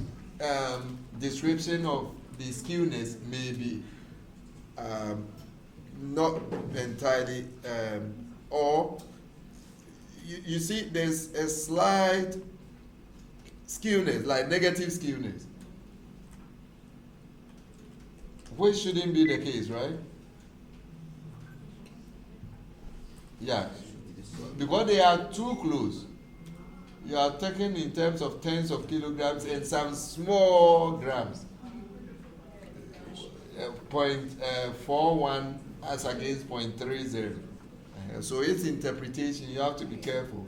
description of the skewness may be not entirely, or you see there's a slight skewness, like negative skewness, which shouldn't be the case, right? Yeah, because they are too close. You are taking in terms of tens of kilograms and some small grams. 0.41 as against 0.30. So its interpretation, you have to be careful.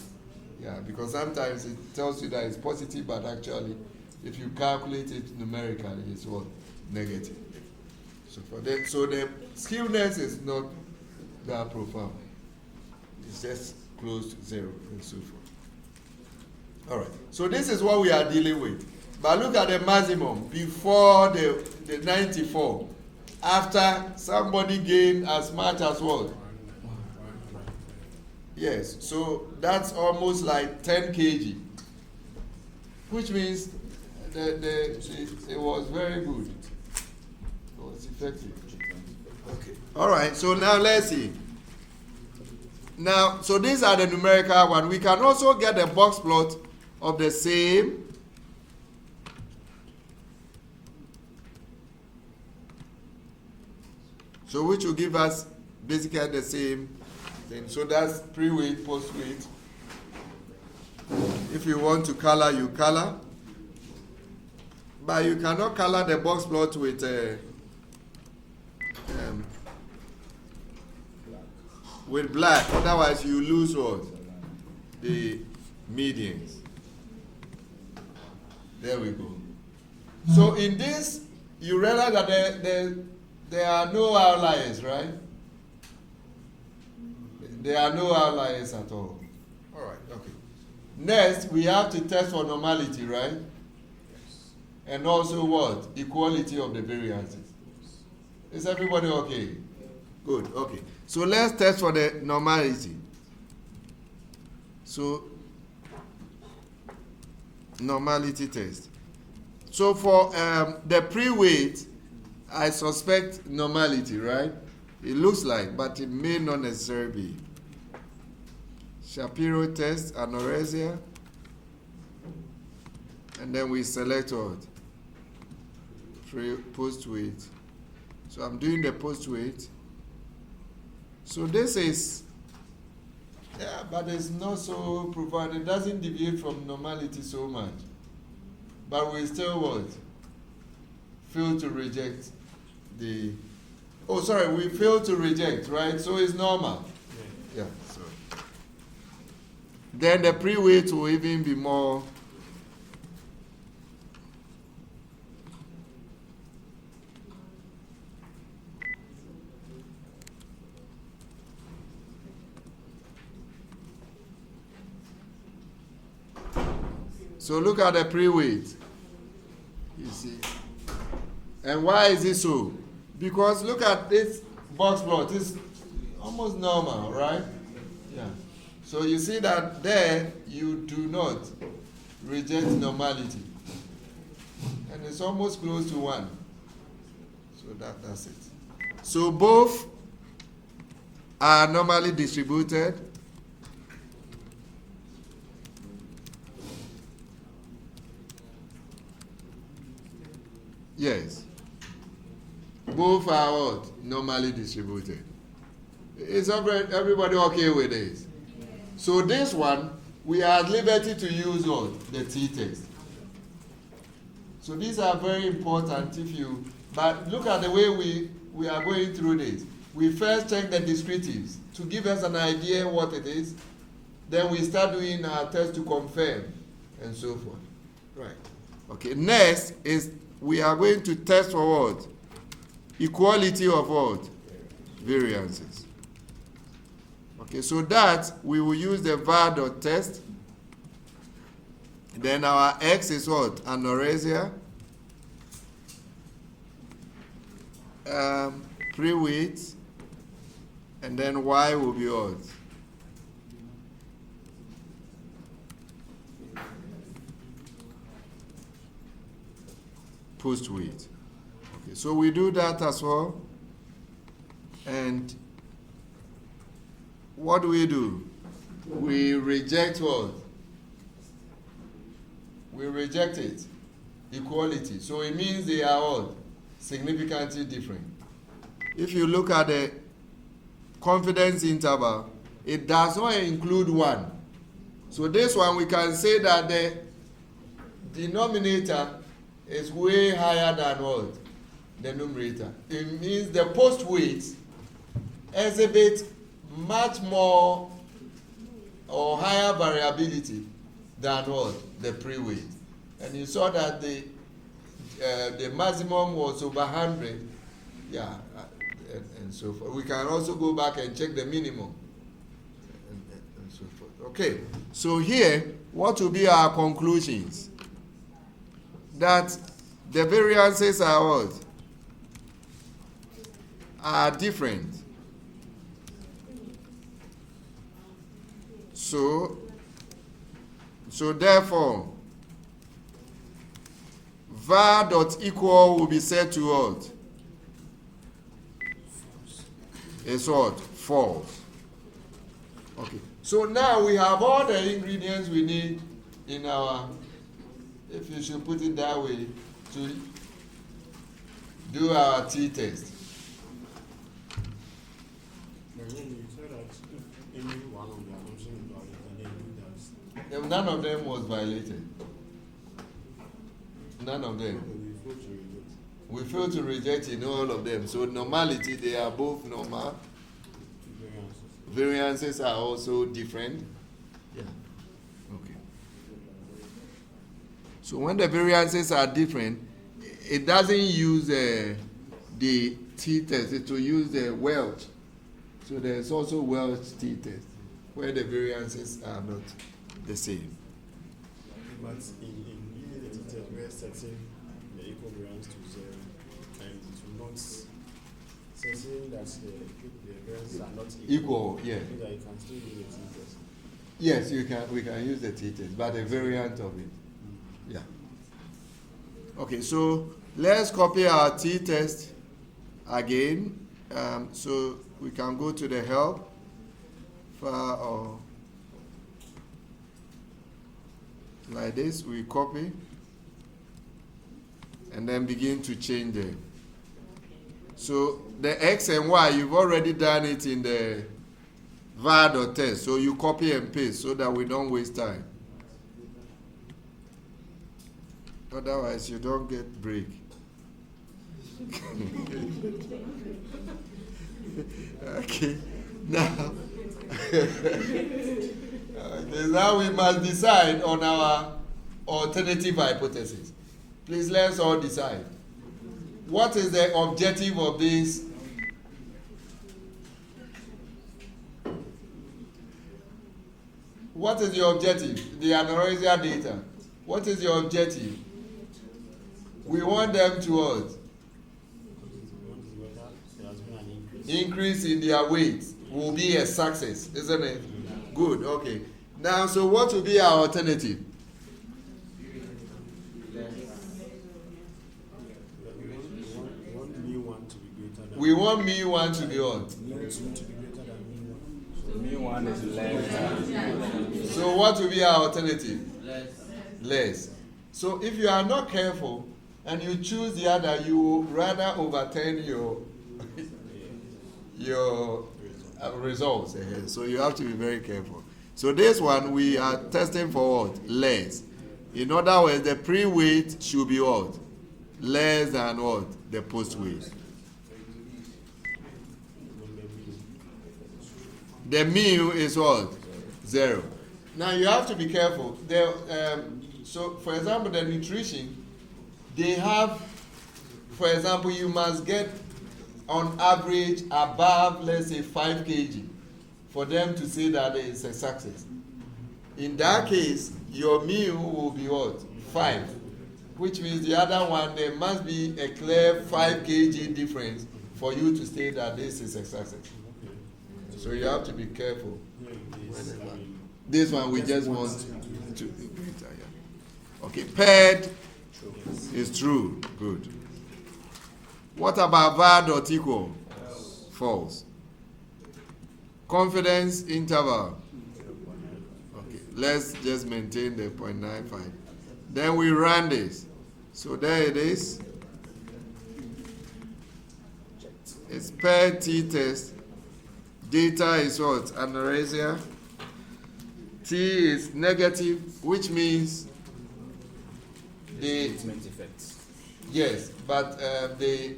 Yeah, because sometimes it tells you that it's positive, but actually, if you calculate it numerically, it's what? Negative. So the skewness is not that profound. It's just close to 0 and so forth. All right. So this is what we are dealing with. But look at the maximum before the 94. After somebody gained as much as what? Yes. So that's almost like 10 kg, which means it was very good. It was effective. Okay. All right. So now let's see. Now, so these are the numerical one. We can also get a box plot of the same. So which will give us basically the same thing. So that's pre-weight, post-weight. If you want to color, you color. but you cannot color the box plot with black. Otherwise, you lose what? The medians. There we go. So in this, you realize that there are no outliers, right? There are no outliers at all. All right, okay. Next, we have to test for normality, right? And also what? Equality of the variances. Is everybody okay? Good, okay. So let's test for the normality. So, normality test. So for the pre-weight, I suspect normality, right? It looks like, but it may not necessarily be. Shapiro test, anorexia. And then we select what? Post-weight. So I'm doing the post-weight. So this is, yeah, but it's not so profound. It doesn't deviate from normality so much. But we still what? Fail to reject the, oh sorry, we fail to reject, right? So it's normal. Yeah, so. Then the pre-weight will even be more. So look at the pre-weight. You see. And why is it so? Because look at this box plot. It's almost normal, right? Yeah. So you see that there you do not reject normality. And it's almost close to 1. So that's it. So both are normally distributed. Yes. Both are what? Normally distributed. Is everybody okay with this? So this one, we are at liberty to use what? The t-test. So these are very important if you, but look at the way we are going through this. We first check the descriptives to give us an idea what it is. Then we start doing our test to confirm and so forth. Right. Okay, next is we are going to test for what? Equality of what? Variances. Okay, so that we will use the var test. Then our x is what? Anorexia. Pre-weight. And then y will be what? Post-weight. Okay, so we do that as well. And what do? We reject what? We reject it. Equality. So it means they are all significantly different. If you look at the confidence interval, it does not include 1. So this one we can say that the denominator is way higher than what? The numerator. It means the post-weight exhibit much more or higher variability than what? The pre-weight. And you saw that the maximum was over 100. Yeah, and so forth. We can also go back and check the minimum and so forth. Okay, so here, what will be our conclusions? That the variances are what? Are different. So therefore, var.equal will be set to what? It's what? False. Okay. So now we have all the ingredients we need in our, if you should put it that way, to do our t-test. None of them was violated. None of them. We fail to reject in all of them. So normality, they are both normal. Variances are also different. Yeah. Okay. So when the variances are different, it doesn't use the t-test. It will use the Welch. So there's also Welch t-test, where the variances are not the same. But in using the t-test, we're setting the equal variance to 0, and it will not saying that the variances are not Equal, yeah. So that you can still use the t-test. Yes, you can. We can use the t-test, but a variant of it. Yeah. Okay, so let's copy our t-test again. So we can go to the help file or like this. We copy and then begin to change them. So the X and Y, you've already done it in the var.test. So you copy and paste so that we don't waste time. Otherwise, you don't get break. Okay, now, now we must decide on our alternative hypothesis. Please let's all decide. What is the objective of this? What is your objective? The anorexia data. What is your objective? We want them to what? Increase in their weight will be a success, isn't it? Good, okay. Now, so what will be our alternative? We want mu1 to be what? mu1 is less than. So what will be our alternative? Less. So if you are not careful and you choose the other, you will rather overturn your results. So you have to be very careful. So this one we are testing for what? Less. In other words, the pre-weight should be what? Less than what? The post-weight. The mu is what? 0. Now you have to be careful. So for example, the nutrition, they have, for example, you must get on average above, let's say, 5 kg for them to say that it's a success. In that case, your mu will be what? 5, which means the other one, there must be a clear 5 kg difference for you to say that this is a success. So you have to be careful. This one we just want to be greater. Yeah. Okay, paired is true. Good. What about var.equal? False. Confidence interval. Okay, let's just maintain the 0.95. Then we run this. So there it is. It's paired t-test. Data is what? Anorexia. T is negative, which means the Treatment effects. yes, but the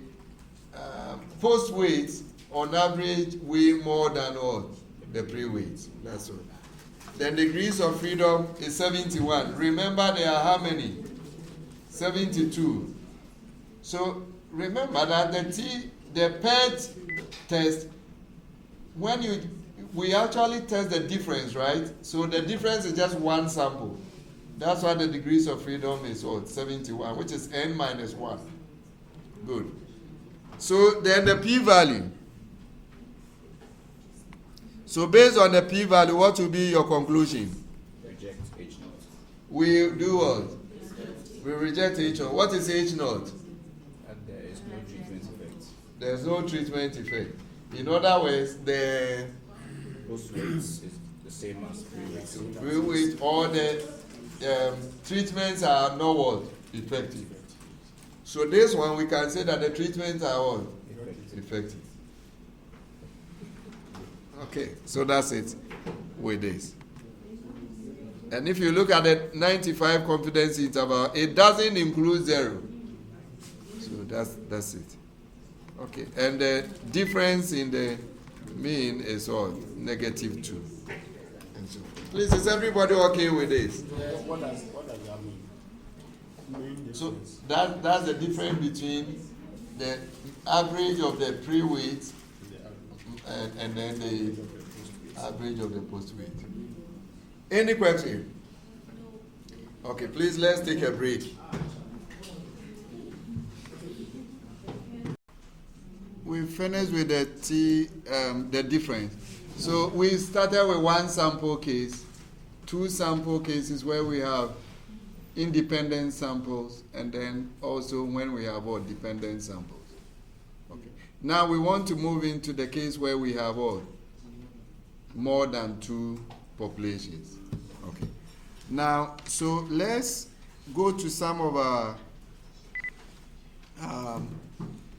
post weight on average weigh more than what? The pre-weight. That's all. Then degrees of freedom is 71. Remember, there are how many? 72. So remember that the paired test, when we actually test the difference, right? So the difference is just one sample. That's why the degrees of freedom is what? 71, which is n minus 1. Good. So then the p-value. So based on the p-value, what will be your conclusion? Reject H0. We do what? We reject H0. What is H0? And there is no treatment effect. There's no treatment effect. In other words, the Post weights is the same as pre-weights. with all the treatments are not what? Effective. So this one we can say that the treatments are what? Effective. Okay, so that's it with this. And if you look at the 95 confidence interval, it doesn't include 0. That's it. Okay, and the difference in the mean is what? -2. And so, please, is everybody okay with this? What does that mean? Main So difference. that's the difference between the average of the pre-weight and then the average of the post-weight. Any question? Okay, please, let's take a break. We finished with the difference. So we started with one sample case, two sample cases where we have independent samples, and then also when we have all dependent samples. Okay. Now we want to move into the case where we have all more than two populations. Okay. Now, so let's go to some of our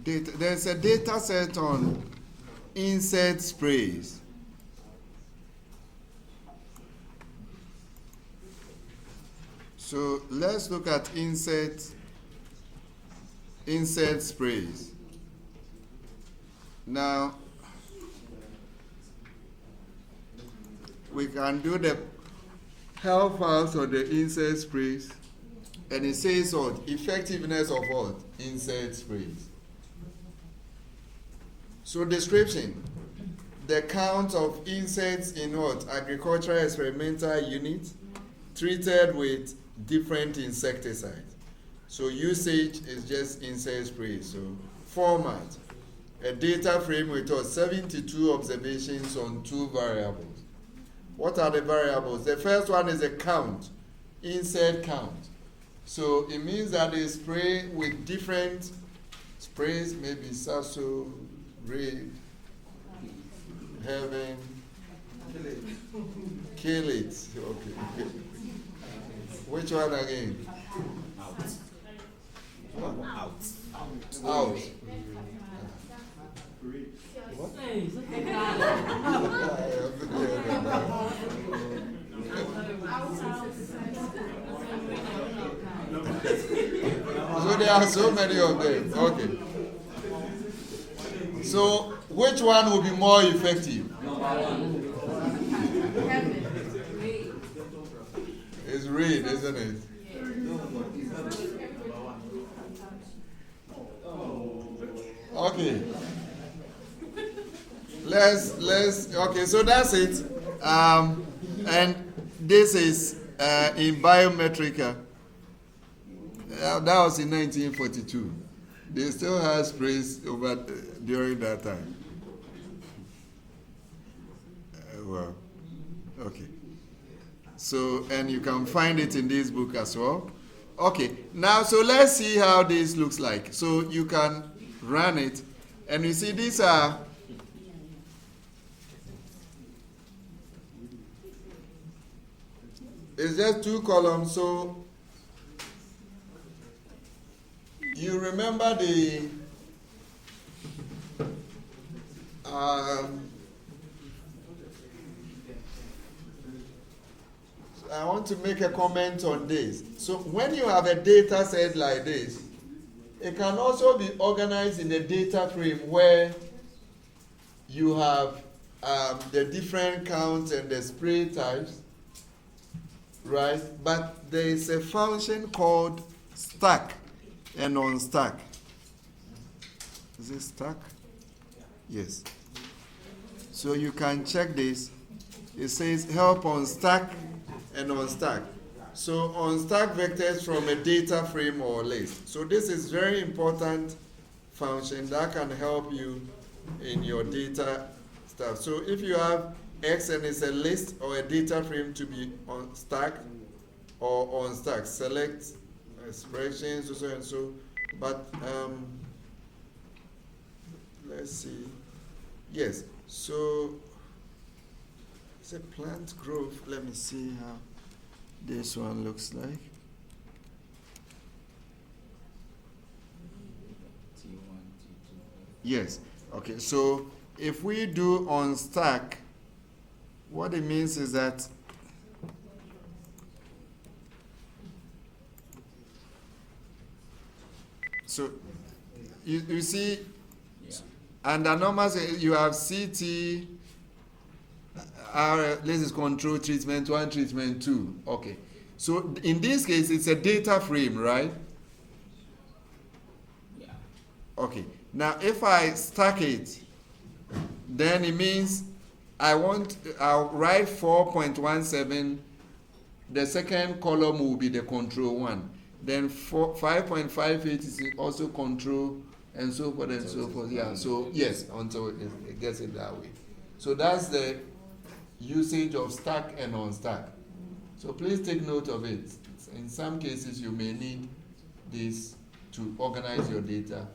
data. There's a data set on insect sprays. So let's look at insect sprays. Now, we can do the health files of the insect sprays, and it says what? Effectiveness of what? Insect sprays. So description, the count of insects in what? Agricultural experimental unit treated with different insecticides. So usage is just insect spray. So format, a data frame with 72 observations on 2 variables. What are the variables? The first one is a count, insect count. So it means that they spray with different sprays, maybe Sasso, Raid, Heaven, Kill it. Okay. Which one again? Out. Out. So there are so many of them. Okay. So which one will be more effective? It's Raid, isn't it? Okay. Let's okay, so that's it. And this is in Biometrica. That was in 1942. They still have sprays over during that time. Well, okay. So, and you can find it in this book as well. Okay, now so let's see how this looks like. So you can run it, and you see these are it's just 2 columns. So you remember the I want to make a comment on this. So when you have a data set like this, it can also be organized in a data frame where you have the different counts and the spray types, right? But there is a function called stack and unstack. Is it stack? Yes. So you can check this. It says help unstack and unstack. So unstack vectors from a data frame or list. So this is very important function that can help you in your data stuff. So if you have X and it's a list or a data frame to be unstacked or unstacked, select expressions so and so. But let's see. Yes. So it's a plant growth. Let me see how this one looks like. T1, T2. Yes. Okay. So if we do on stack, what it means is that you see, Yeah. under normal, you have CT, this is control treatment 1, treatment 2. Okay. So in this case, it's a data frame, right? Yeah. Okay. Now, if I stack it, then it means I'll write 4.17. The second column will be the control one. Then 5.58 is also control, and so forth and so forth. Yeah. So yes, until it gets it that way. So that's the usage of stack and unstack. So please take note of it. In some cases, you may need this to organize your data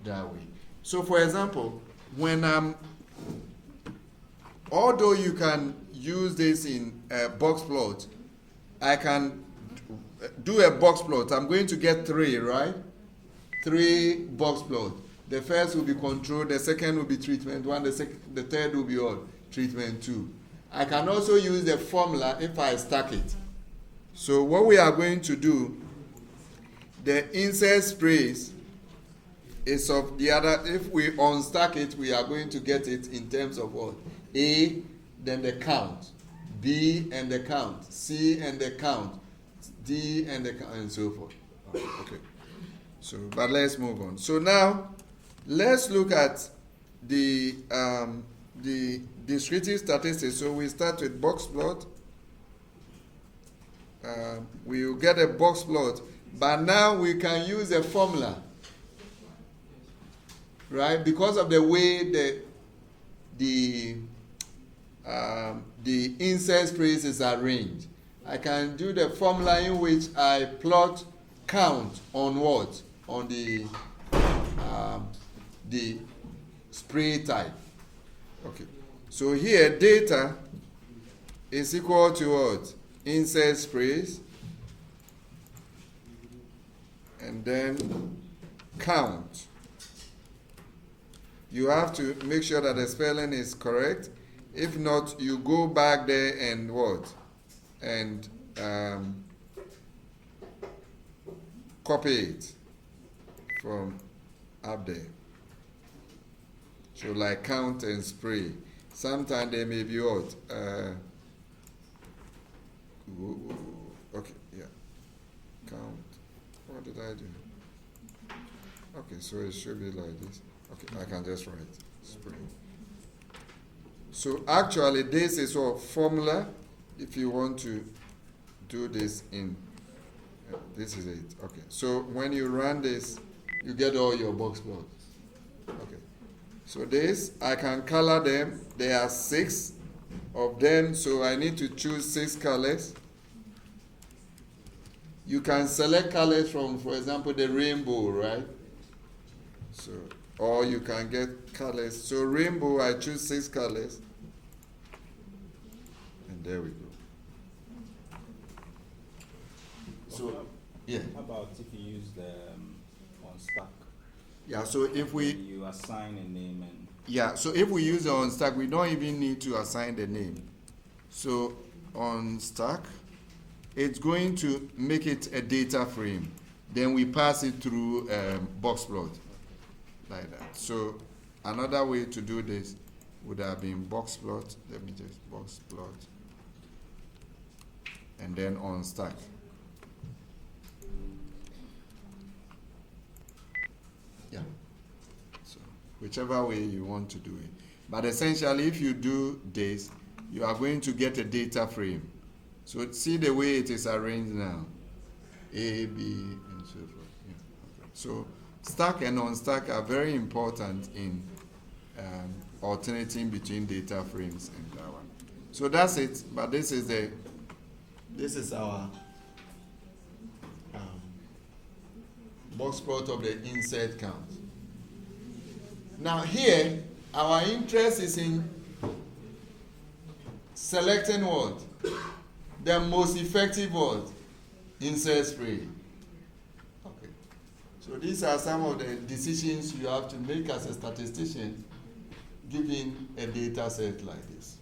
that way. So for example, when although you can use this in a box plot, I can do a box plot. I'm going to get 3, right? 3 box plots. The first will be control, the second will be treatment 1, the third will be what? Treatment 2. I can also use the formula if I stack it. So what we are going to do, the insert sprays is of the other. If we unstack it, we are going to get it in terms of what? A, then the count. B and the count. C and the count. D and the count, and so forth. Okay. So, but let's move on. So now, let's look at the descriptive statistics. So we start with box plot. We will get a box plot, but now we can use a formula, right? Because of the way the insert sprays is arranged, I can do the formula in which I plot count on what? On the spray type. Okay. So here data is equal to what? Insert sprays, and then count. You have to make sure that the spelling is correct. If not, you go back there and what? And copy it from up there. So like count and spray. Sometimes they may be what? Okay, yeah. Count. What did I do? Okay, so it should be like this. Okay, I can just write spray. So actually, this is a formula. If you want to do this in, this is it. Okay, so when you run this, you get all your box plots. Okay, so this, I can color them. There are 6 of them, so I need to choose 6 colors. You can select colors from, for example, the rainbow, right? So, or you can get colors. So rainbow, I choose 6 colors. And there we go. So, yeah. How about if you use the on stack? Yeah, so if we... You assign a name and... Yeah, so if we use the on stack, we don't even need to assign the name. So on stack, it's going to make it a data frame. Then we pass it through box plot, like that. So another way to do this would have been box plot. Let me just box plot. And then on stack. Yeah. So whichever way you want to do it. But essentially, if you do this, you are going to get a data frame. So see the way it is arranged now. A, B, and so forth. Yeah. Okay. So stack and unstack are very important in alternating between data frames and that one. So that's it. But this is our box plot of the insert count. Now here, our interest is in selecting what? The most effective what? Insert spray. Okay. So these are some of the decisions you have to make as a statistician given a data set like this.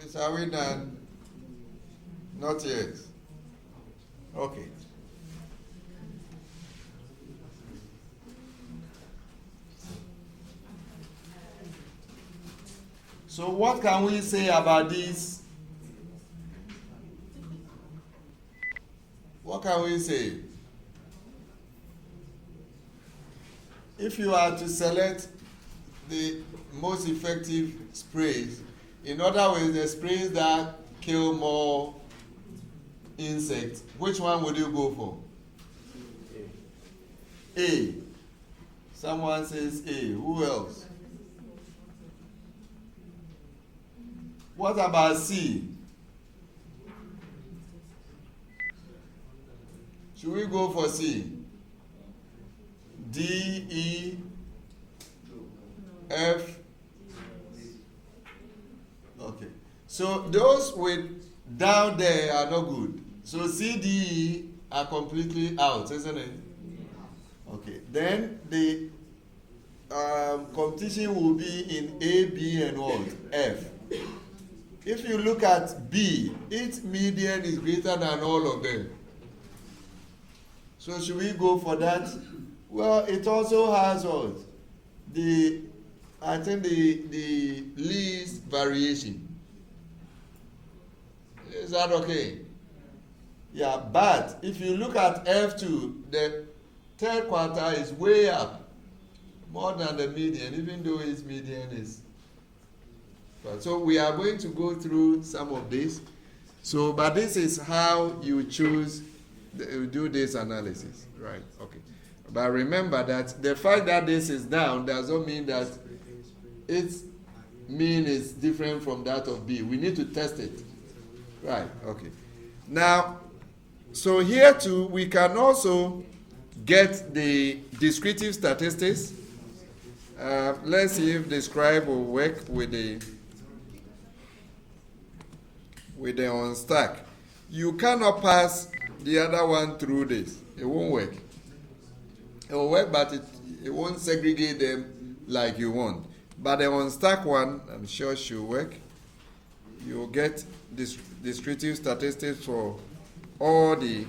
Please, are we done? Not yet. Okay. So what can we say about this? What can we say? If you are to select the most effective sprays, in other words, the sprays that kill more insects, which one would you go for? A. Someone says A. Who else? What about C? Should we go for C? D, E, F. Okay. So those with down there are not good. So C, D, E are completely out, isn't it? Okay. Then the competition will be in A, B, and what? F. If you look at B, its median is greater than all of them. So should we go for that? Well, it also has what? I think the least variation. Is that okay? Yeah, but if you look at F2, the third quartile is way up, more than the median, even though its median is. So we are going to go through some of this. So, but this is how you choose, do this analysis, right? Okay. But remember that the fact that this is down does not mean that its mean is different from that of B. We need to test it. Right, okay. Now, so here too, we can also get the descriptive statistics. Let's see if the scribe will work with the on stack. You cannot pass the other one through this. It won't work. It will work, but it won't segregate them like you want. But the on stack one, I'm sure should work. You'll get this descriptive statistics for all the.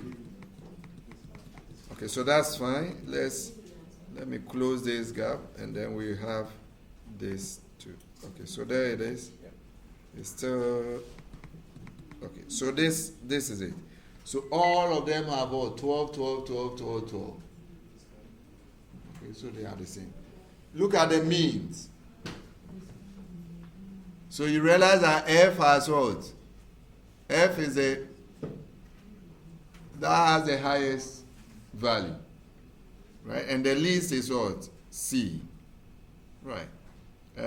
Okay, so that's fine. Let me close this gap, and then we have this too. Okay, so there it is. It's still. Okay, so this is it. So all of them have what? 12, 12, 12, 12, 12. Okay, so they are the same. Look at the means. So you realize that F has what? F is that has the highest value. Right? And the least is what? C. Right.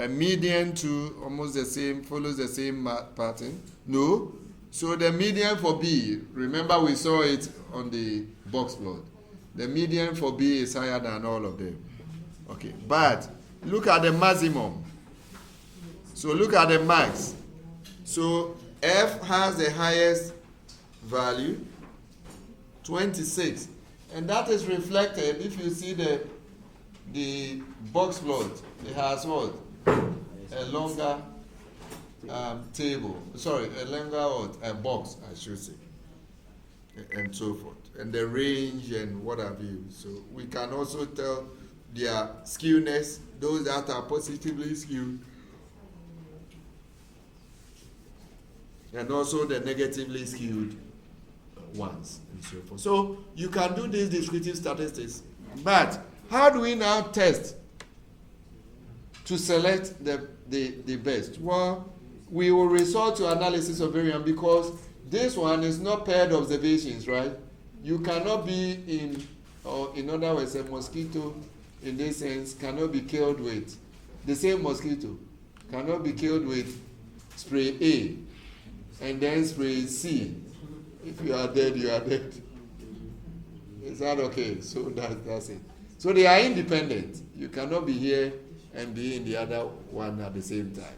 Median to almost the same, follows the same pattern. No. So the median for B, remember we saw it on the box plot. The median for B is higher than all of them. Okay, but look at the maximum. So look at the max. So F has the highest value, 26. And that is reflected if you see the box plot. It has what? A longer table. Sorry, a longer a box, I should say. And so forth. And the range and what have you. So we can also tell their skewness, those that are positively skewed, and also the negatively skewed ones, and so forth. So you can do these descriptive statistics. But how do we now test to select the best? Well, we will resort to analysis of variance because this one is not paired observations, right? You cannot be in other words, a mosquito in this sense cannot be killed with the same mosquito, cannot be killed with spray A and then spray C. If you are dead, you are dead. Is that okay? So that's it. So they are independent. You cannot be here and be in the other one at the same time.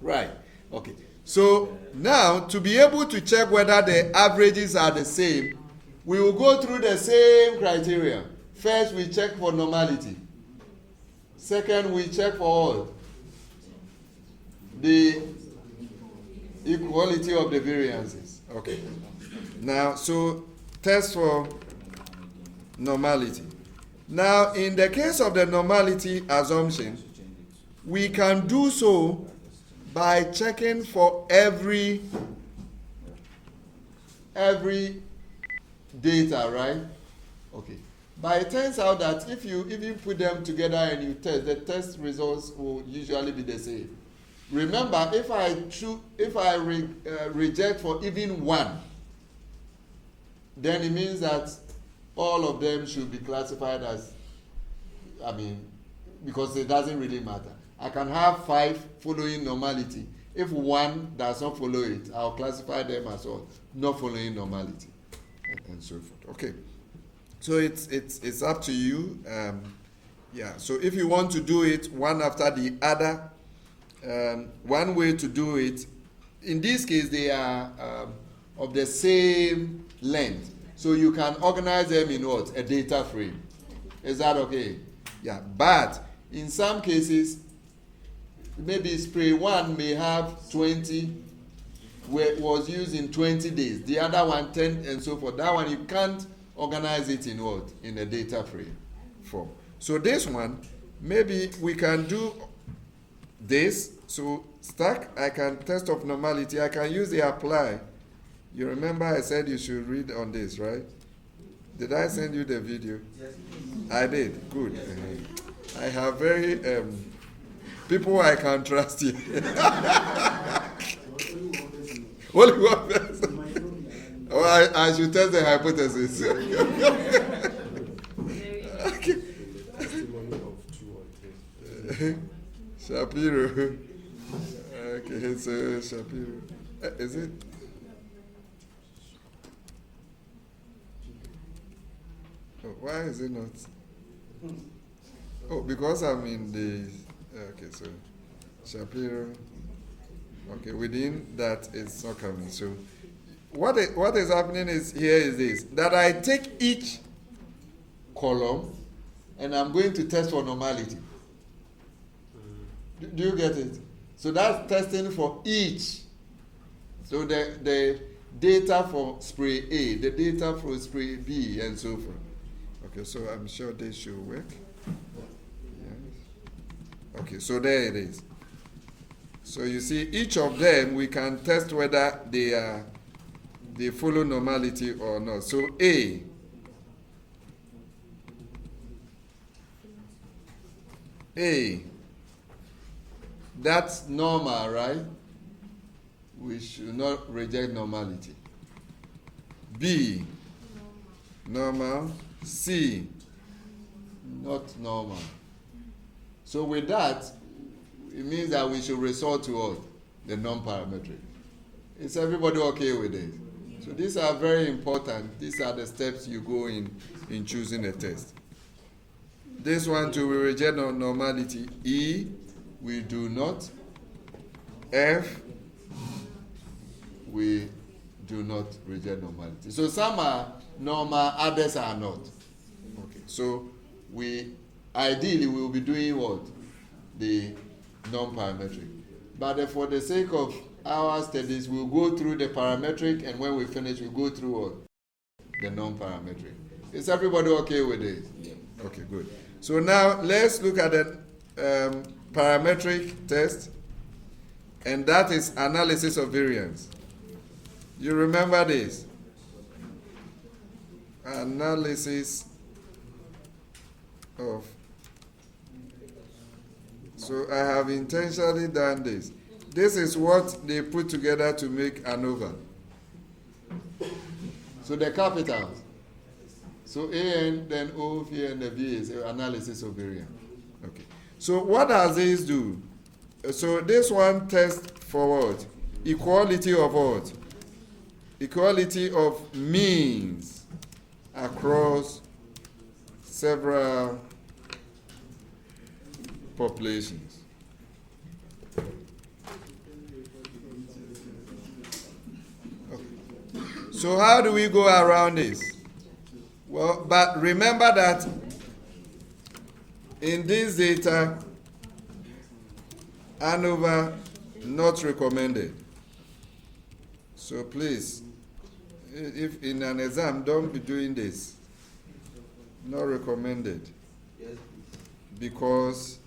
Right. Okay. So now to be able to check whether the averages are the same, we will go through the same criteria. First, we check for normality. Second, we check for all the Equality of the variances. Okay. Now, so test for normality. Now, in the case of the normality assumption, we can do so by checking for every data, right? Okay. But it turns out that if you even put them together and you test, the test results will usually be the same. Remember, if I reject for even one, then it means that all of them should be classified as, because it doesn't really matter. I can have 5 following normality. If one does not follow it, I'll classify them as all not following normality, and so forth. Okay. So it's up to you. Yeah. So if you want to do it one after the other, one way to do it, in this case, they are of the same length. So you can organize them in what? A data frame. Is that okay? Yeah. But in some cases, maybe spray 1 may have 20, where it was used in 20 days. The other one 10 and so forth. That one you can't organize it in what? In a data frame form. So this one, maybe we can do this. So stack, I can test of normality. I can use the apply. You remember I said you should read on this, right? Did I send you the video? Yes. I did. Good. I have very people I can trust here. Only one person. Oh, I should test the hypothesis. Okay. Testimony of 2 or 3. Shapiro. Okay, so Shapiro. Is it? Oh, why is it not? Oh, because I'm in the. Okay, so Shapiro. Okay, within that it's not coming. So what is happening is here is this, that I take each column and I'm going to test for normality. Do you get it? So that's testing for each. So the data for spray A, the data for spray B, and so forth. Okay, so I'm sure they should work. Yes. Okay, so there it is. So you see, each of them we can test whether they follow normality or not. So A, that's normal, right? We should not reject normality. B, normal. C, not normal. So with that, it means that we should resort to what? The non-parametric. Is everybody okay with it? So these are very important. These are the steps you go in choosing a test. This one too, we reject normality. E, we do not. F, we do not reject normality. So some are normal, others are not. Okay. So ideally we will be doing what? The non-parametric. But for the sake of our studies, we'll go through the parametric, and when we finish, we'll go through what? The non-parametric. Is everybody okay with it? Yeah. Okay, good. So now let's look at the parametric test, and that is analysis of variance. You remember this? Analysis of. So I have intentionally done this. This is what they put together to make ANOVA. So the capitals. So AN, then O, here, and the V is analysis of variance. Okay. So what does this do? So this one tests for what? Equality of what? Equality of means across several populations. Okay. So how do we go around this? Well, but remember that in this data, ANOVA not recommended. So please, if in an exam, don't be doing this. Not recommended. Because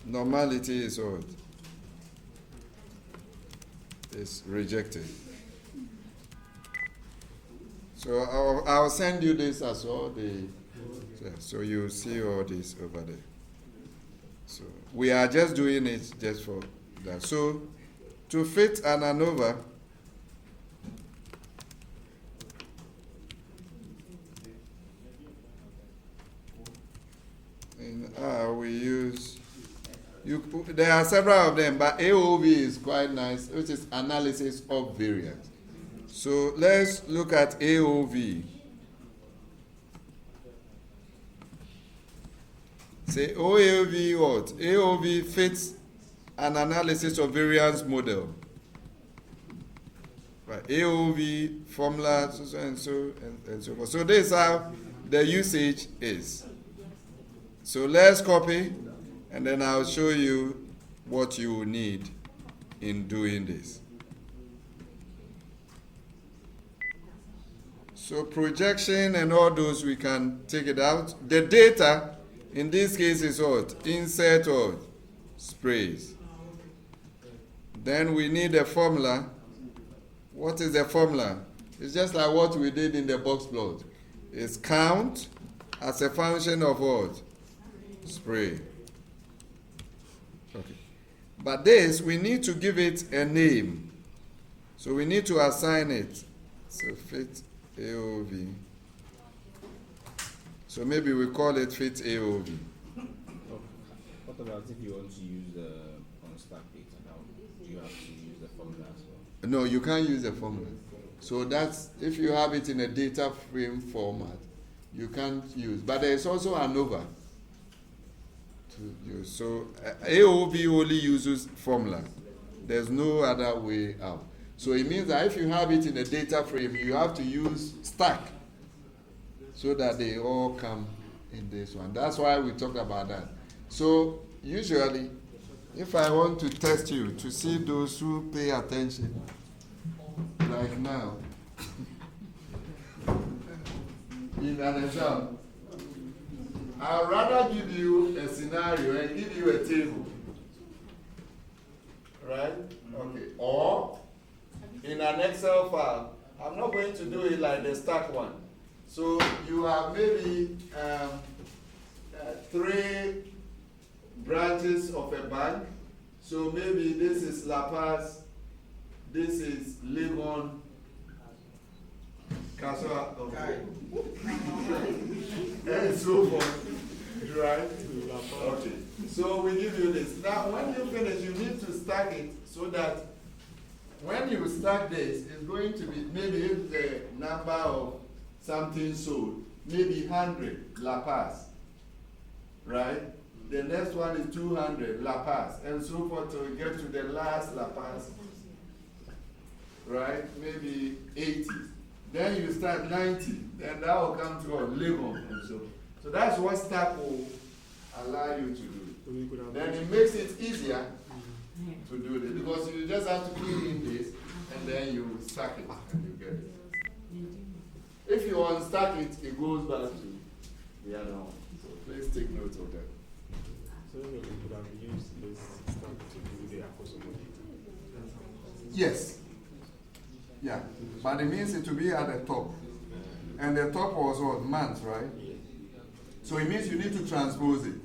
normality is what? Is rejected. So I'll send you this as well. So you see all this over there. So we are just doing it just for that. So to fit an ANOVA, in R we use, there are several of them, but AOV is quite nice, which is analysis of variance. So let's look at AOV. Say AOV what? AOV fits an analysis of variance model. Right. AOV formula, so and so and so forth. So this is how the usage is. So let's copy, and then I'll show you what you will need in doing this. So projection and all those, we can take it out. The data, in this case, is what? Insert or sprays. Then we need a formula. What is the formula? It's just like what we did in the box plot. It's count as a function of what? Spray. Okay. But this, we need to give it a name. So we need to assign it. So fit AOV. So maybe we call it fit AOV. What about if you want to use the on-stack data now? Do you have to use the formula as well? No, you can't use the formula. So that's, if you have it in a data frame format, you can't use. But there is also ANOVA to use. So AOV only uses formula. There's no other way out. So it means that if you have it in a data frame, you have to use stack so that they all come in this one. That's why we talk about that. So usually, if I want to test you to see those who pay attention, like now, in an exam, I'd rather give you a scenario and give you a table, right? Okay. Or in an Excel file, I'm not going to do it like the stack one. So you have maybe 3 branches of a bank. So maybe this is La Paz, this is Legon, Kaswa, okay. And so forth. Right? Okay. So we give you this. Now when you finish, you need to stack it so that when you stack this, it's going to be maybe if the number of something sold, maybe 100 La Paz, right? The next one is 200 La Paz, and so forth till we get to the last La Paz, right? Maybe 80. Then you start 90, then that will come to a level, and so that's what stack will allow you to do. Then it makes it easier to do this because you just have to key in this, and then you stack it and you get it. If you unstack it, it goes back to the other one. So please take note of that. So we could have used this stack to do the Akosomo data. Yes. Yeah. But it means it will be at the top. And the top was what? Months, right? So it means you need to transpose it.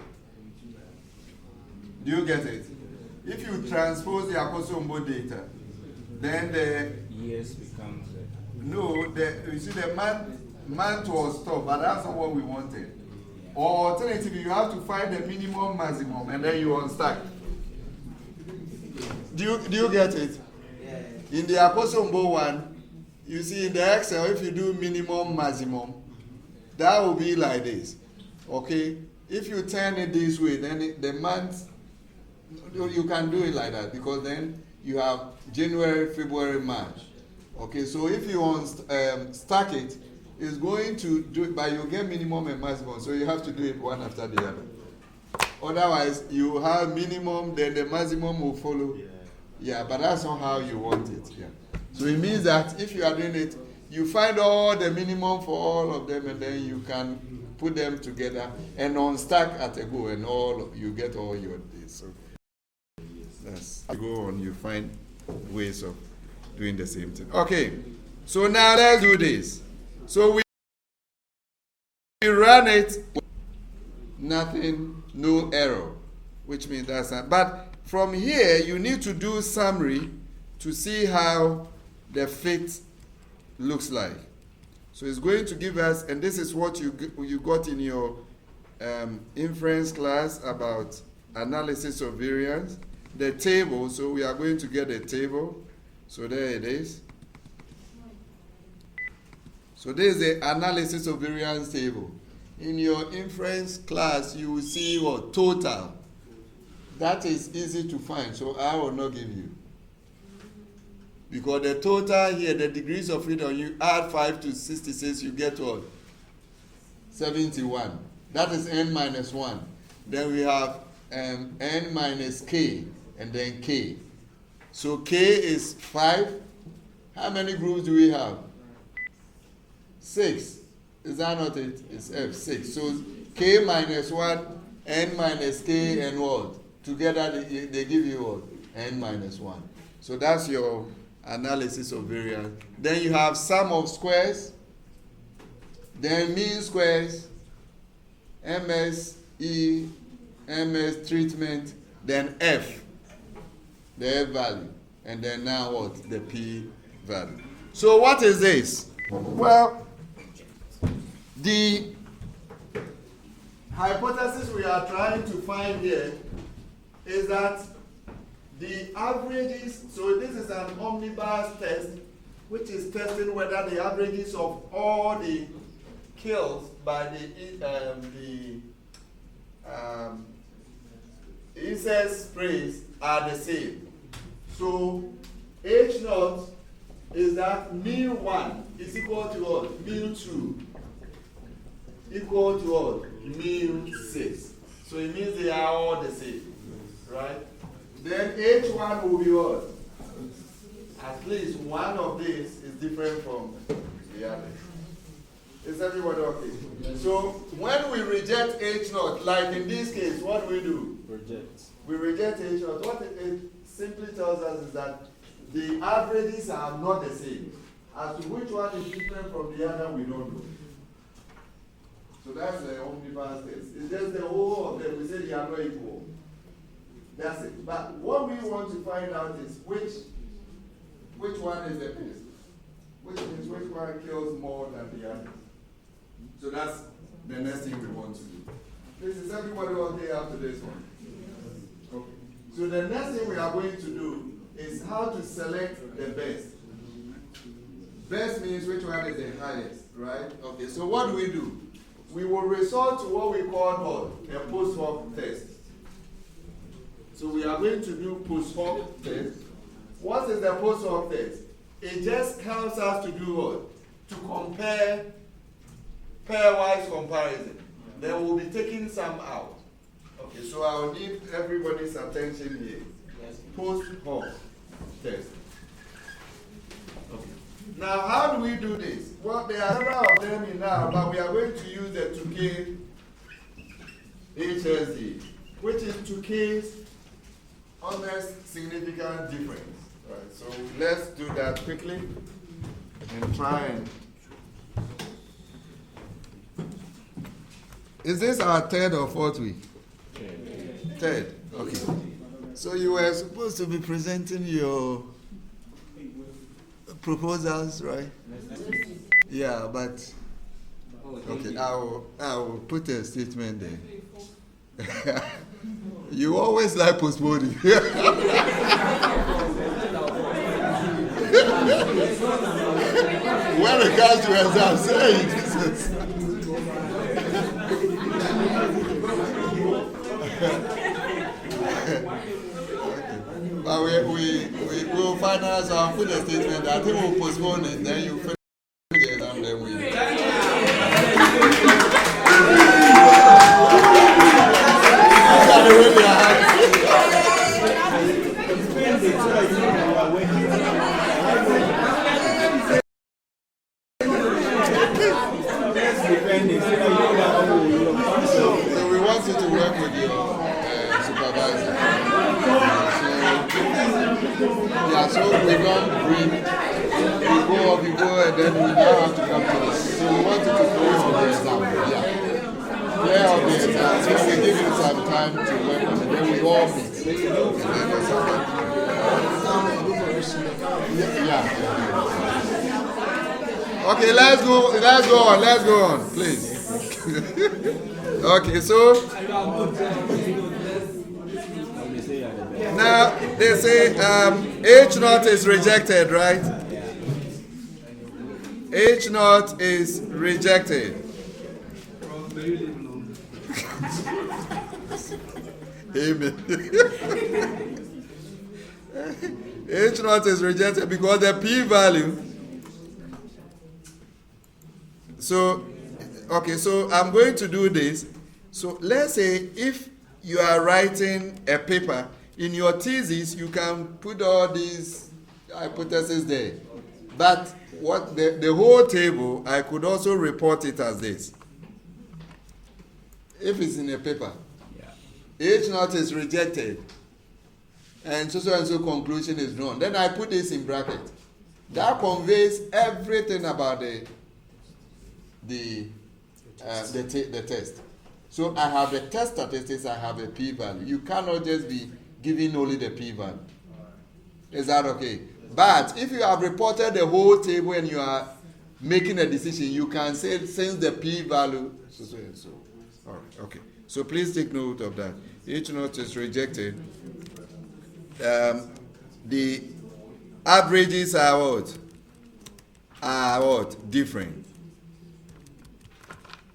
Do you get it? If you transpose the Akosomo data, then the Years becomes no, you see the month was top, but that's not what we wanted. Or alternatively, you have to find the minimum, maximum, and then you unstack. Do you get it? Yeah. In the Akosombo one, you see in the Excel, if you do minimum, maximum, that will be like this. Okay? If you turn it this way, then the month, you can do it like that because then you have January, February, March. Okay, so if you stack it, it's going to do it, but you get minimum and maximum, so you have to do it one after the other. Otherwise, you have minimum, then the maximum will follow Yeah, but that's not how you want it. Yeah. So it means that if you are doing it, you find all the minimum for all of them, and then you can put them together and unstack at a go, and you get all your days. So that's go on. You find ways of doing the same thing. Okay. So now let's do this. So we run it, nothing, no error, which means that's not. But from here, you need to do summary to see how the fit looks like. So it's going to give us, and this is what you got in your inference class about analysis of variance, the table. So we are going to get a table. So there it is. So this is the analysis of variance table. In your inference class, you will see what? Total. That is easy to find, so I will not give you. Because the total here, the degrees of freedom, you add 5 to 66, you get what? 71. That is n minus 1. Then we have n minus k, and then k. So k is 5. How many groups do we have? 6. Is that not it? It's F, 6. So k minus 1, n minus k, and what? Together they give you what? N minus 1. So that's your analysis of variance. Then you have sum of squares, then mean squares, MSE, MS treatment, then F, the F value, and then now what? The P value. So what is this? Well, the hypothesis we are trying to find here is that the averages, so this is an omnibus test, which is testing whether the averages of all the kills by the insect sprays are the same. So H0 is that mean 1 is equal to what? Mean 2 equal to what? Mean 6. So it means they are all the same, right? Then H1 will be what? At least one of these is different from the other. Is everybody okay? Yes. So when we reject H0, like in this case, what do we do? Reject. We reject H0. What it simply tells us is that the averages are not the same. As to which one is different from the other, we don't know. So that's the omnibus test. It's just the whole of them. We say they are not equal. That's it. But what we want to find out is which one is the best. Which means which one kills more than the other. So that's the next thing we want to do. This is everybody okay after this one? Okay. So the next thing we are going to do is how to select the best. Best means which one is the highest, right? Okay, so what do we do? We will resort to what we call a post hoc test. So we are going to do post hoc test. What is the post hoc test? It just helps us to do what? To compare pairwise comparison. Then we'll be taking some out. Okay, so I'll need everybody's attention here. Post hoc test. Okay. Now, how do we do this? Well, there are several of them in now, but we are going to use the 2K HSD, which is 2K's honest significant difference. Right, so let's do that quickly and try and. Is this our third or fourth week? Third. Okay. So you were supposed to be presenting your proposals, right? Yeah, but okay, I'll put a statement there. You always like postponing. When it comes to exams, say it. But we will find out, so I'll put a statement. I think we'll postpone it, then you finish the exam, then we. Look at the way they are. So we want you to work with your supervisor. So we don't bring, we go, and then we now have to come to this. So we want you to focus on the exam. Yeah. Yeah, on the exam. So we give you some time to work on it. Then we all meet. And then that's how that. Yeah. Okay, let's go on, please. Okay, so now they say H0 is rejected, right? H0 is rejected. Amen. H0 is rejected because the p-value. So, okay, so I'm going to do this. So let's say if you are writing a paper, in your thesis you can put all these hypotheses there. But what the whole table, I could also report it as this. If it's in a paper, H0 is rejected, and so conclusion is drawn. Then I put this in bracket. That conveys everything about the test. So I have the test statistics, I have the p-value. You cannot just be giving only the p-value. Is that okay? But if you have reported the whole table and you are making a decision, you can say since the p-value, so and so. All right, okay. So please take note of that. H0 is rejected. The averages are what? Different.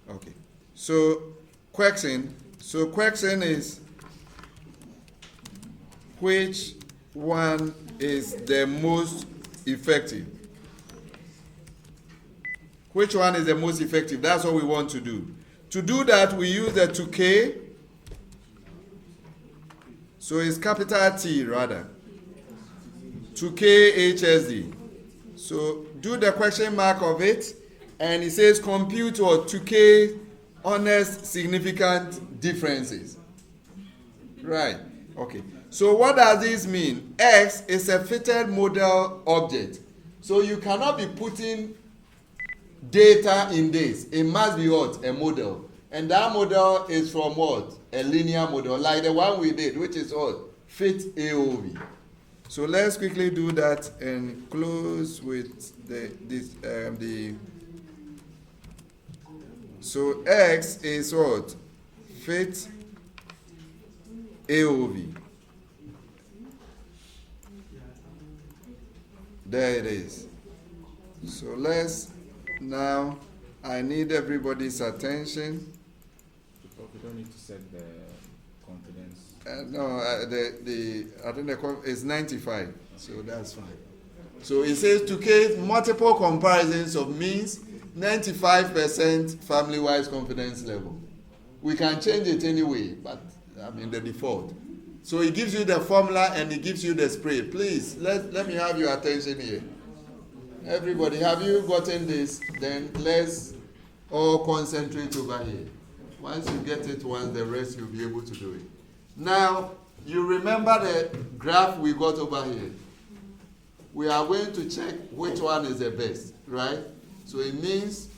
Okay. So question is which one is the most effective? Which one is the most effective? That's what we want to do. To do that, we use the 2K. So it's capital T rather. 2K HSD. So do the question mark of it, and it says compute or 2K honest significant differences. Right. Okay. So what does this mean? X is a fitted model object. So you cannot be putting data in this. It must be what? A model. And that model is from what? A linear model, like the one we did, which is what? Fit AOV. So let's quickly do that and close with so X is what? Fit AOV. There it is. So let's now, I need everybody's attention. We don't need to set the confidence. No, I think it's 95, so that's fine. So it says to case multiple comparisons of means 95% family-wise confidence level. We can change it anyway, but I mean the default. So it gives you the formula and it gives you the spread. Please, let me have your attention here. Everybody, have you gotten this? Then let's all concentrate over here. Once you get it once, the rest you'll be able to do it. Now, you remember the graph we got over here. We are going to check which one is the best, right? So it means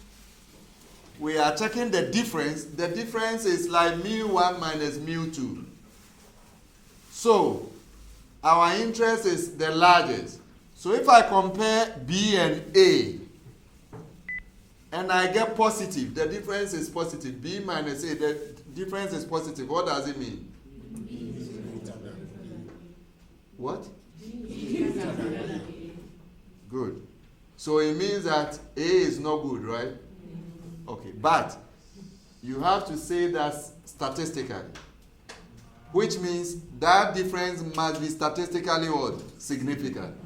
we are checking the difference. The difference is like mu1 minus mu2. So, our interest is the largest. So if I compare B and A, and I get positive, the difference is positive. B minus A, the difference is positive. What does it mean? What? Good. So it means that A is not good, right? Okay, but you have to say that statistically, which means that difference must be statistically what? Significant.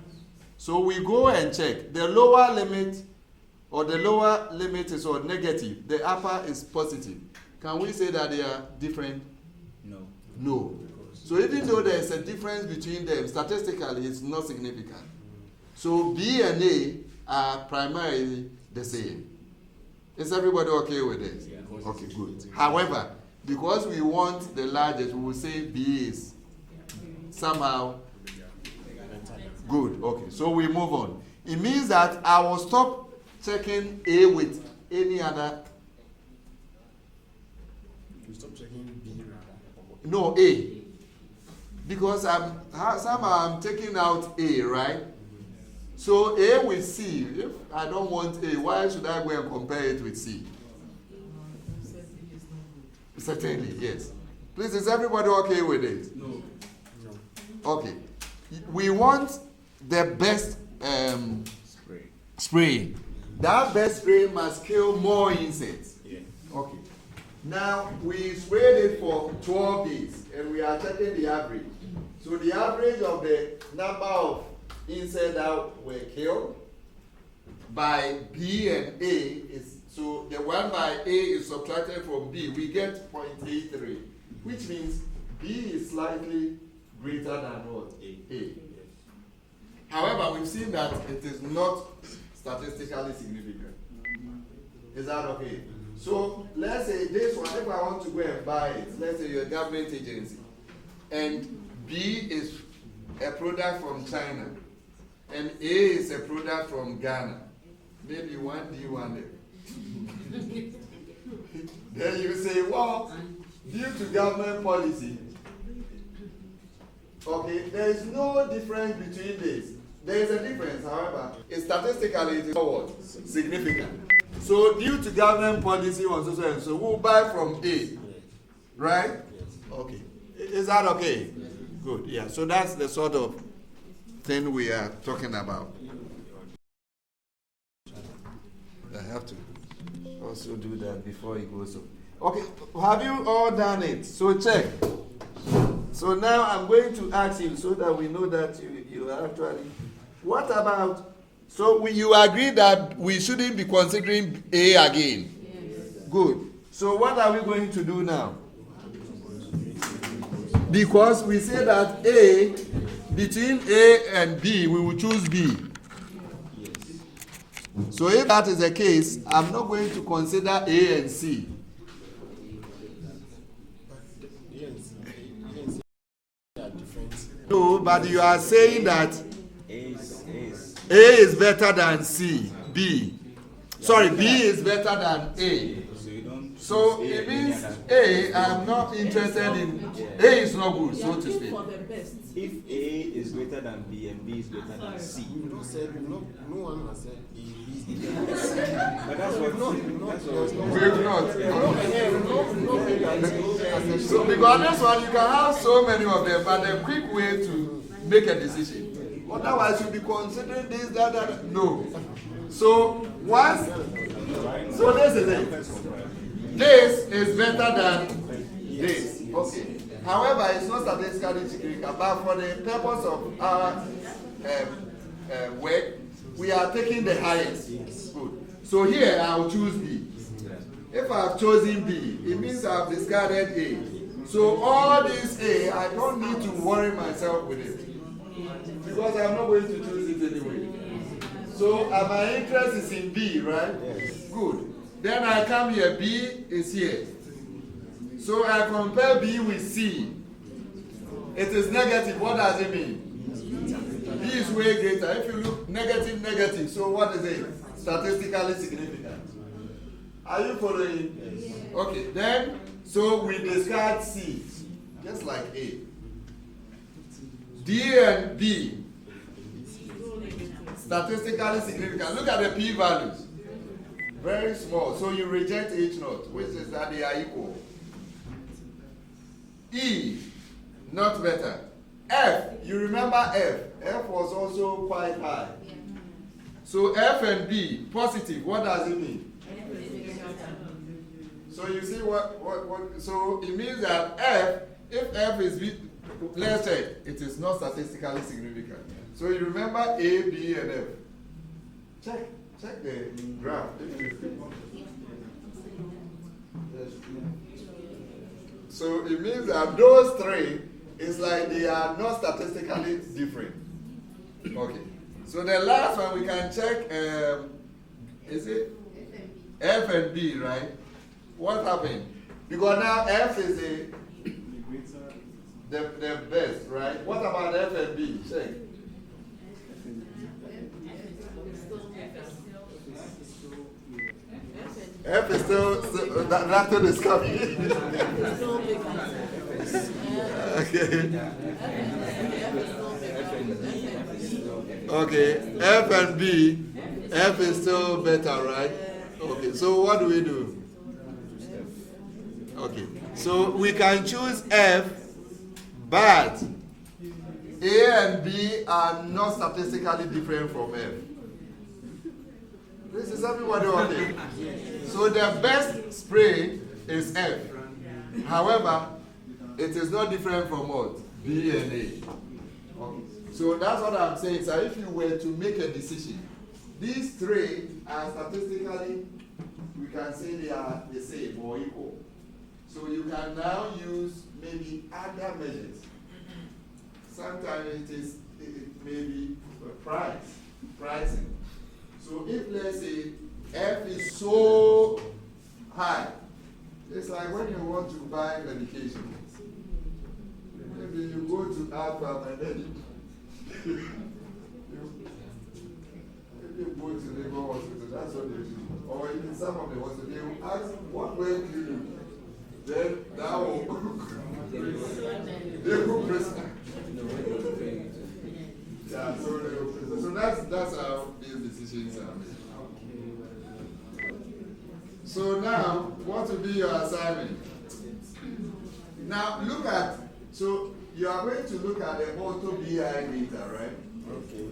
So we go and check. The lower limit is what? Negative. The upper is positive. Can we say that they are different? No. No. So even though there is a difference between them, statistically it's not significant. So B and A are primarily the same. Is everybody okay with this? Yeah. Okay, good. However, because we want the largest, we will say B is somehow good. Okay, so we move on. It means that I will stop checking A with any other. You stop checking B rather. No, A. Because somehow I'm taking out A, right? So A with C. If I don't want A, why should I go and compare it with C? Certainly, yes. Please, is everybody okay with it? No. Okay. We want the best spray. That best spray must kill more insects. Yeah. Okay. Now, we sprayed it for 12 days, and we are checking the average. So the average of the number of insects that were killed by B and A is, so the one by A is subtracted from B, we get 0.83, which means B is slightly greater than what? A. However, we've seen that it is not statistically significant. Is that okay? So let's say this one, if I want to go and buy it, let's say you're a government agency, and B is a product from China, and A is a product from Ghana. Maybe one D, one there. Then you say, well, due to government policy, okay, there is no difference between this. There is a difference, however, statistically it is not what? Significant. So due to government policy on so and so, we'll buy from A, right? Okay. Is that okay? Good, yeah. So that's the sort of thing we are talking about. I have to also do that before it goes up. Okay, have you all done it? So check. So now I'm going to ask you so that we know that you are actually. What about, so you agree that we shouldn't be considering A again? Yes. Good. So what are we going to do now? Because we say that A, between A and B, we will choose B. So if that is the case, I'm not going to consider A and C. No, but you are saying that A is better than C, B. Sorry, B is better than A. So it means A, I'm not interested in, A is not good, so to speak. If A is greater than B and B is greater than C. You don't say, no one has said A, B is greater than C. But that's what We've not. So because this one, you can have so many of them, but a quick way to make a decision. Otherwise, you'll be considering this, that. No. So once, so this is it. This is better than this. Okay. However, it's not statistically significant, but for the purpose of our work, we are taking the highest. Good. So here I'll choose B. If I've chosen B, it means I've discarded A. So all this A, I don't need to worry myself with it. Because I'm not going to choose it anyway. So my interest is in B, right? Yes. Good. Then I come here, B is here. So I compare B with C. It is negative. What does it mean? B is way greater. If you look negative, so what is it? Statistically significant. Are you following? Yes. Okay, then, so we discard C, just like A. D and B, statistically significant. Look at the p-values. Very small. So you reject H naught, which is that they are equal. E, not better. F, you remember F. F was also quite high. So F and B, positive. What does it mean? So you see what so it means that F, if F is, let's check, it is not statistically significant. So you remember A, B, and F. Check the graph. So it means that those three is like they are not statistically different. Okay. So the last one we can check, is it F and B, right? What happened? Because now F is the best, right? What about F and B? Check. F is still that thing is coming. Okay, F and B, F is still better, right? Okay, so what do we do? Okay, so we can choose F, but A and B are not statistically different from F. This is everybody okay? So the best spray is F. However, it is not different from what? B and A. Okay. So that's what I'm saying. So if you were to make a decision, these three are statistically, we can say they are the same or equal. So you can now use maybe other measures. Sometimes it may be pricing. So if let's say F is so high, it's like when you want to buy medication. Maybe you go to Alpha and then you go to the hospital, that's what they do. Or in some of the hospitals, they will ask, what way do you do? Then that will they will prescribe. Yeah, so that's how these decisions are made. So now, what will be your assignment? Now look at, so you are going to look at the auto BI data, right? Okay.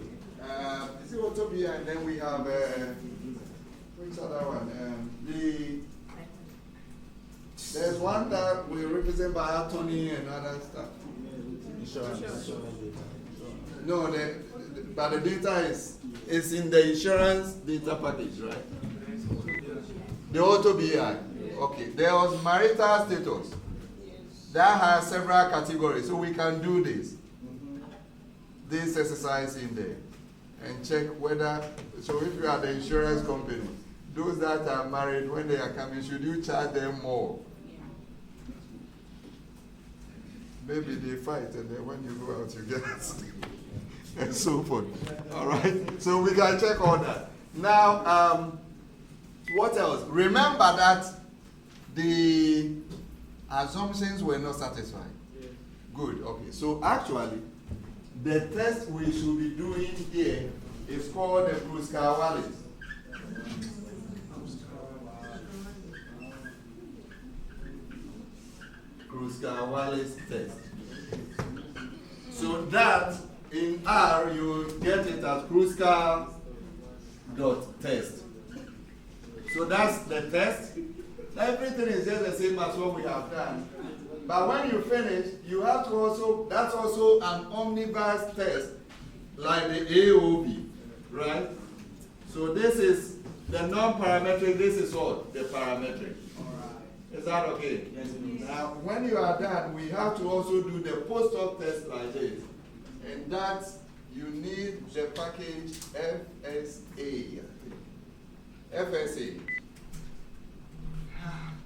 Is it auto BI, and then we have, which other one? There's one that we represent by attorney and other stuff. Insurance. No, but the data is in the insurance data package, right? The auto BI. Okay. There was marital status. That has several categories, so we can do this exercise in there and check whether, so if you are the insurance company, those that are married, when they are coming, should you charge them more? Maybe they fight and then when you go out you get and so forth. All right, so we can check all that. Now, what else? Remember that the assumptions were not satisfied. Yeah. Good, okay. So actually, the test we should be doing here is called the Kruskal-Wallis. Kruskal-Wallis test. So that in R you get it as Kruskal test. So that's the test. Everything is just the same as what we have done. But when you finish, you have to also, that's also an omnibus test, like the AOB, right? So this is the non-parametric, this is what? The parametric. Is that okay? Yes. Now, when you are done, we have to also do the post-op test like this. And that, you need the package FSA.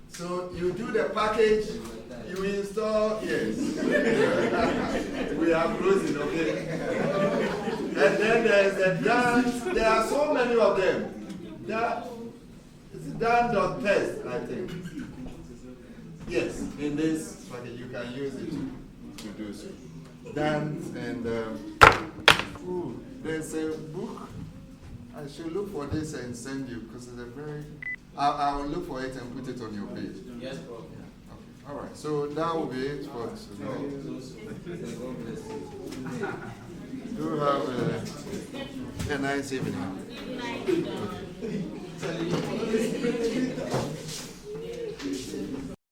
So you do the package, you install, yes. We are closing, okay? And then there's the dance, there are so many of them. It's done.test, I think. Yes, in this package you can use it to do so. Dance and, there's a book. I should look for this and send you because it's a very, I will look for it and put it on your page. Yes, bro. Okay. All right. So that will be it for today. Do have a nice evening.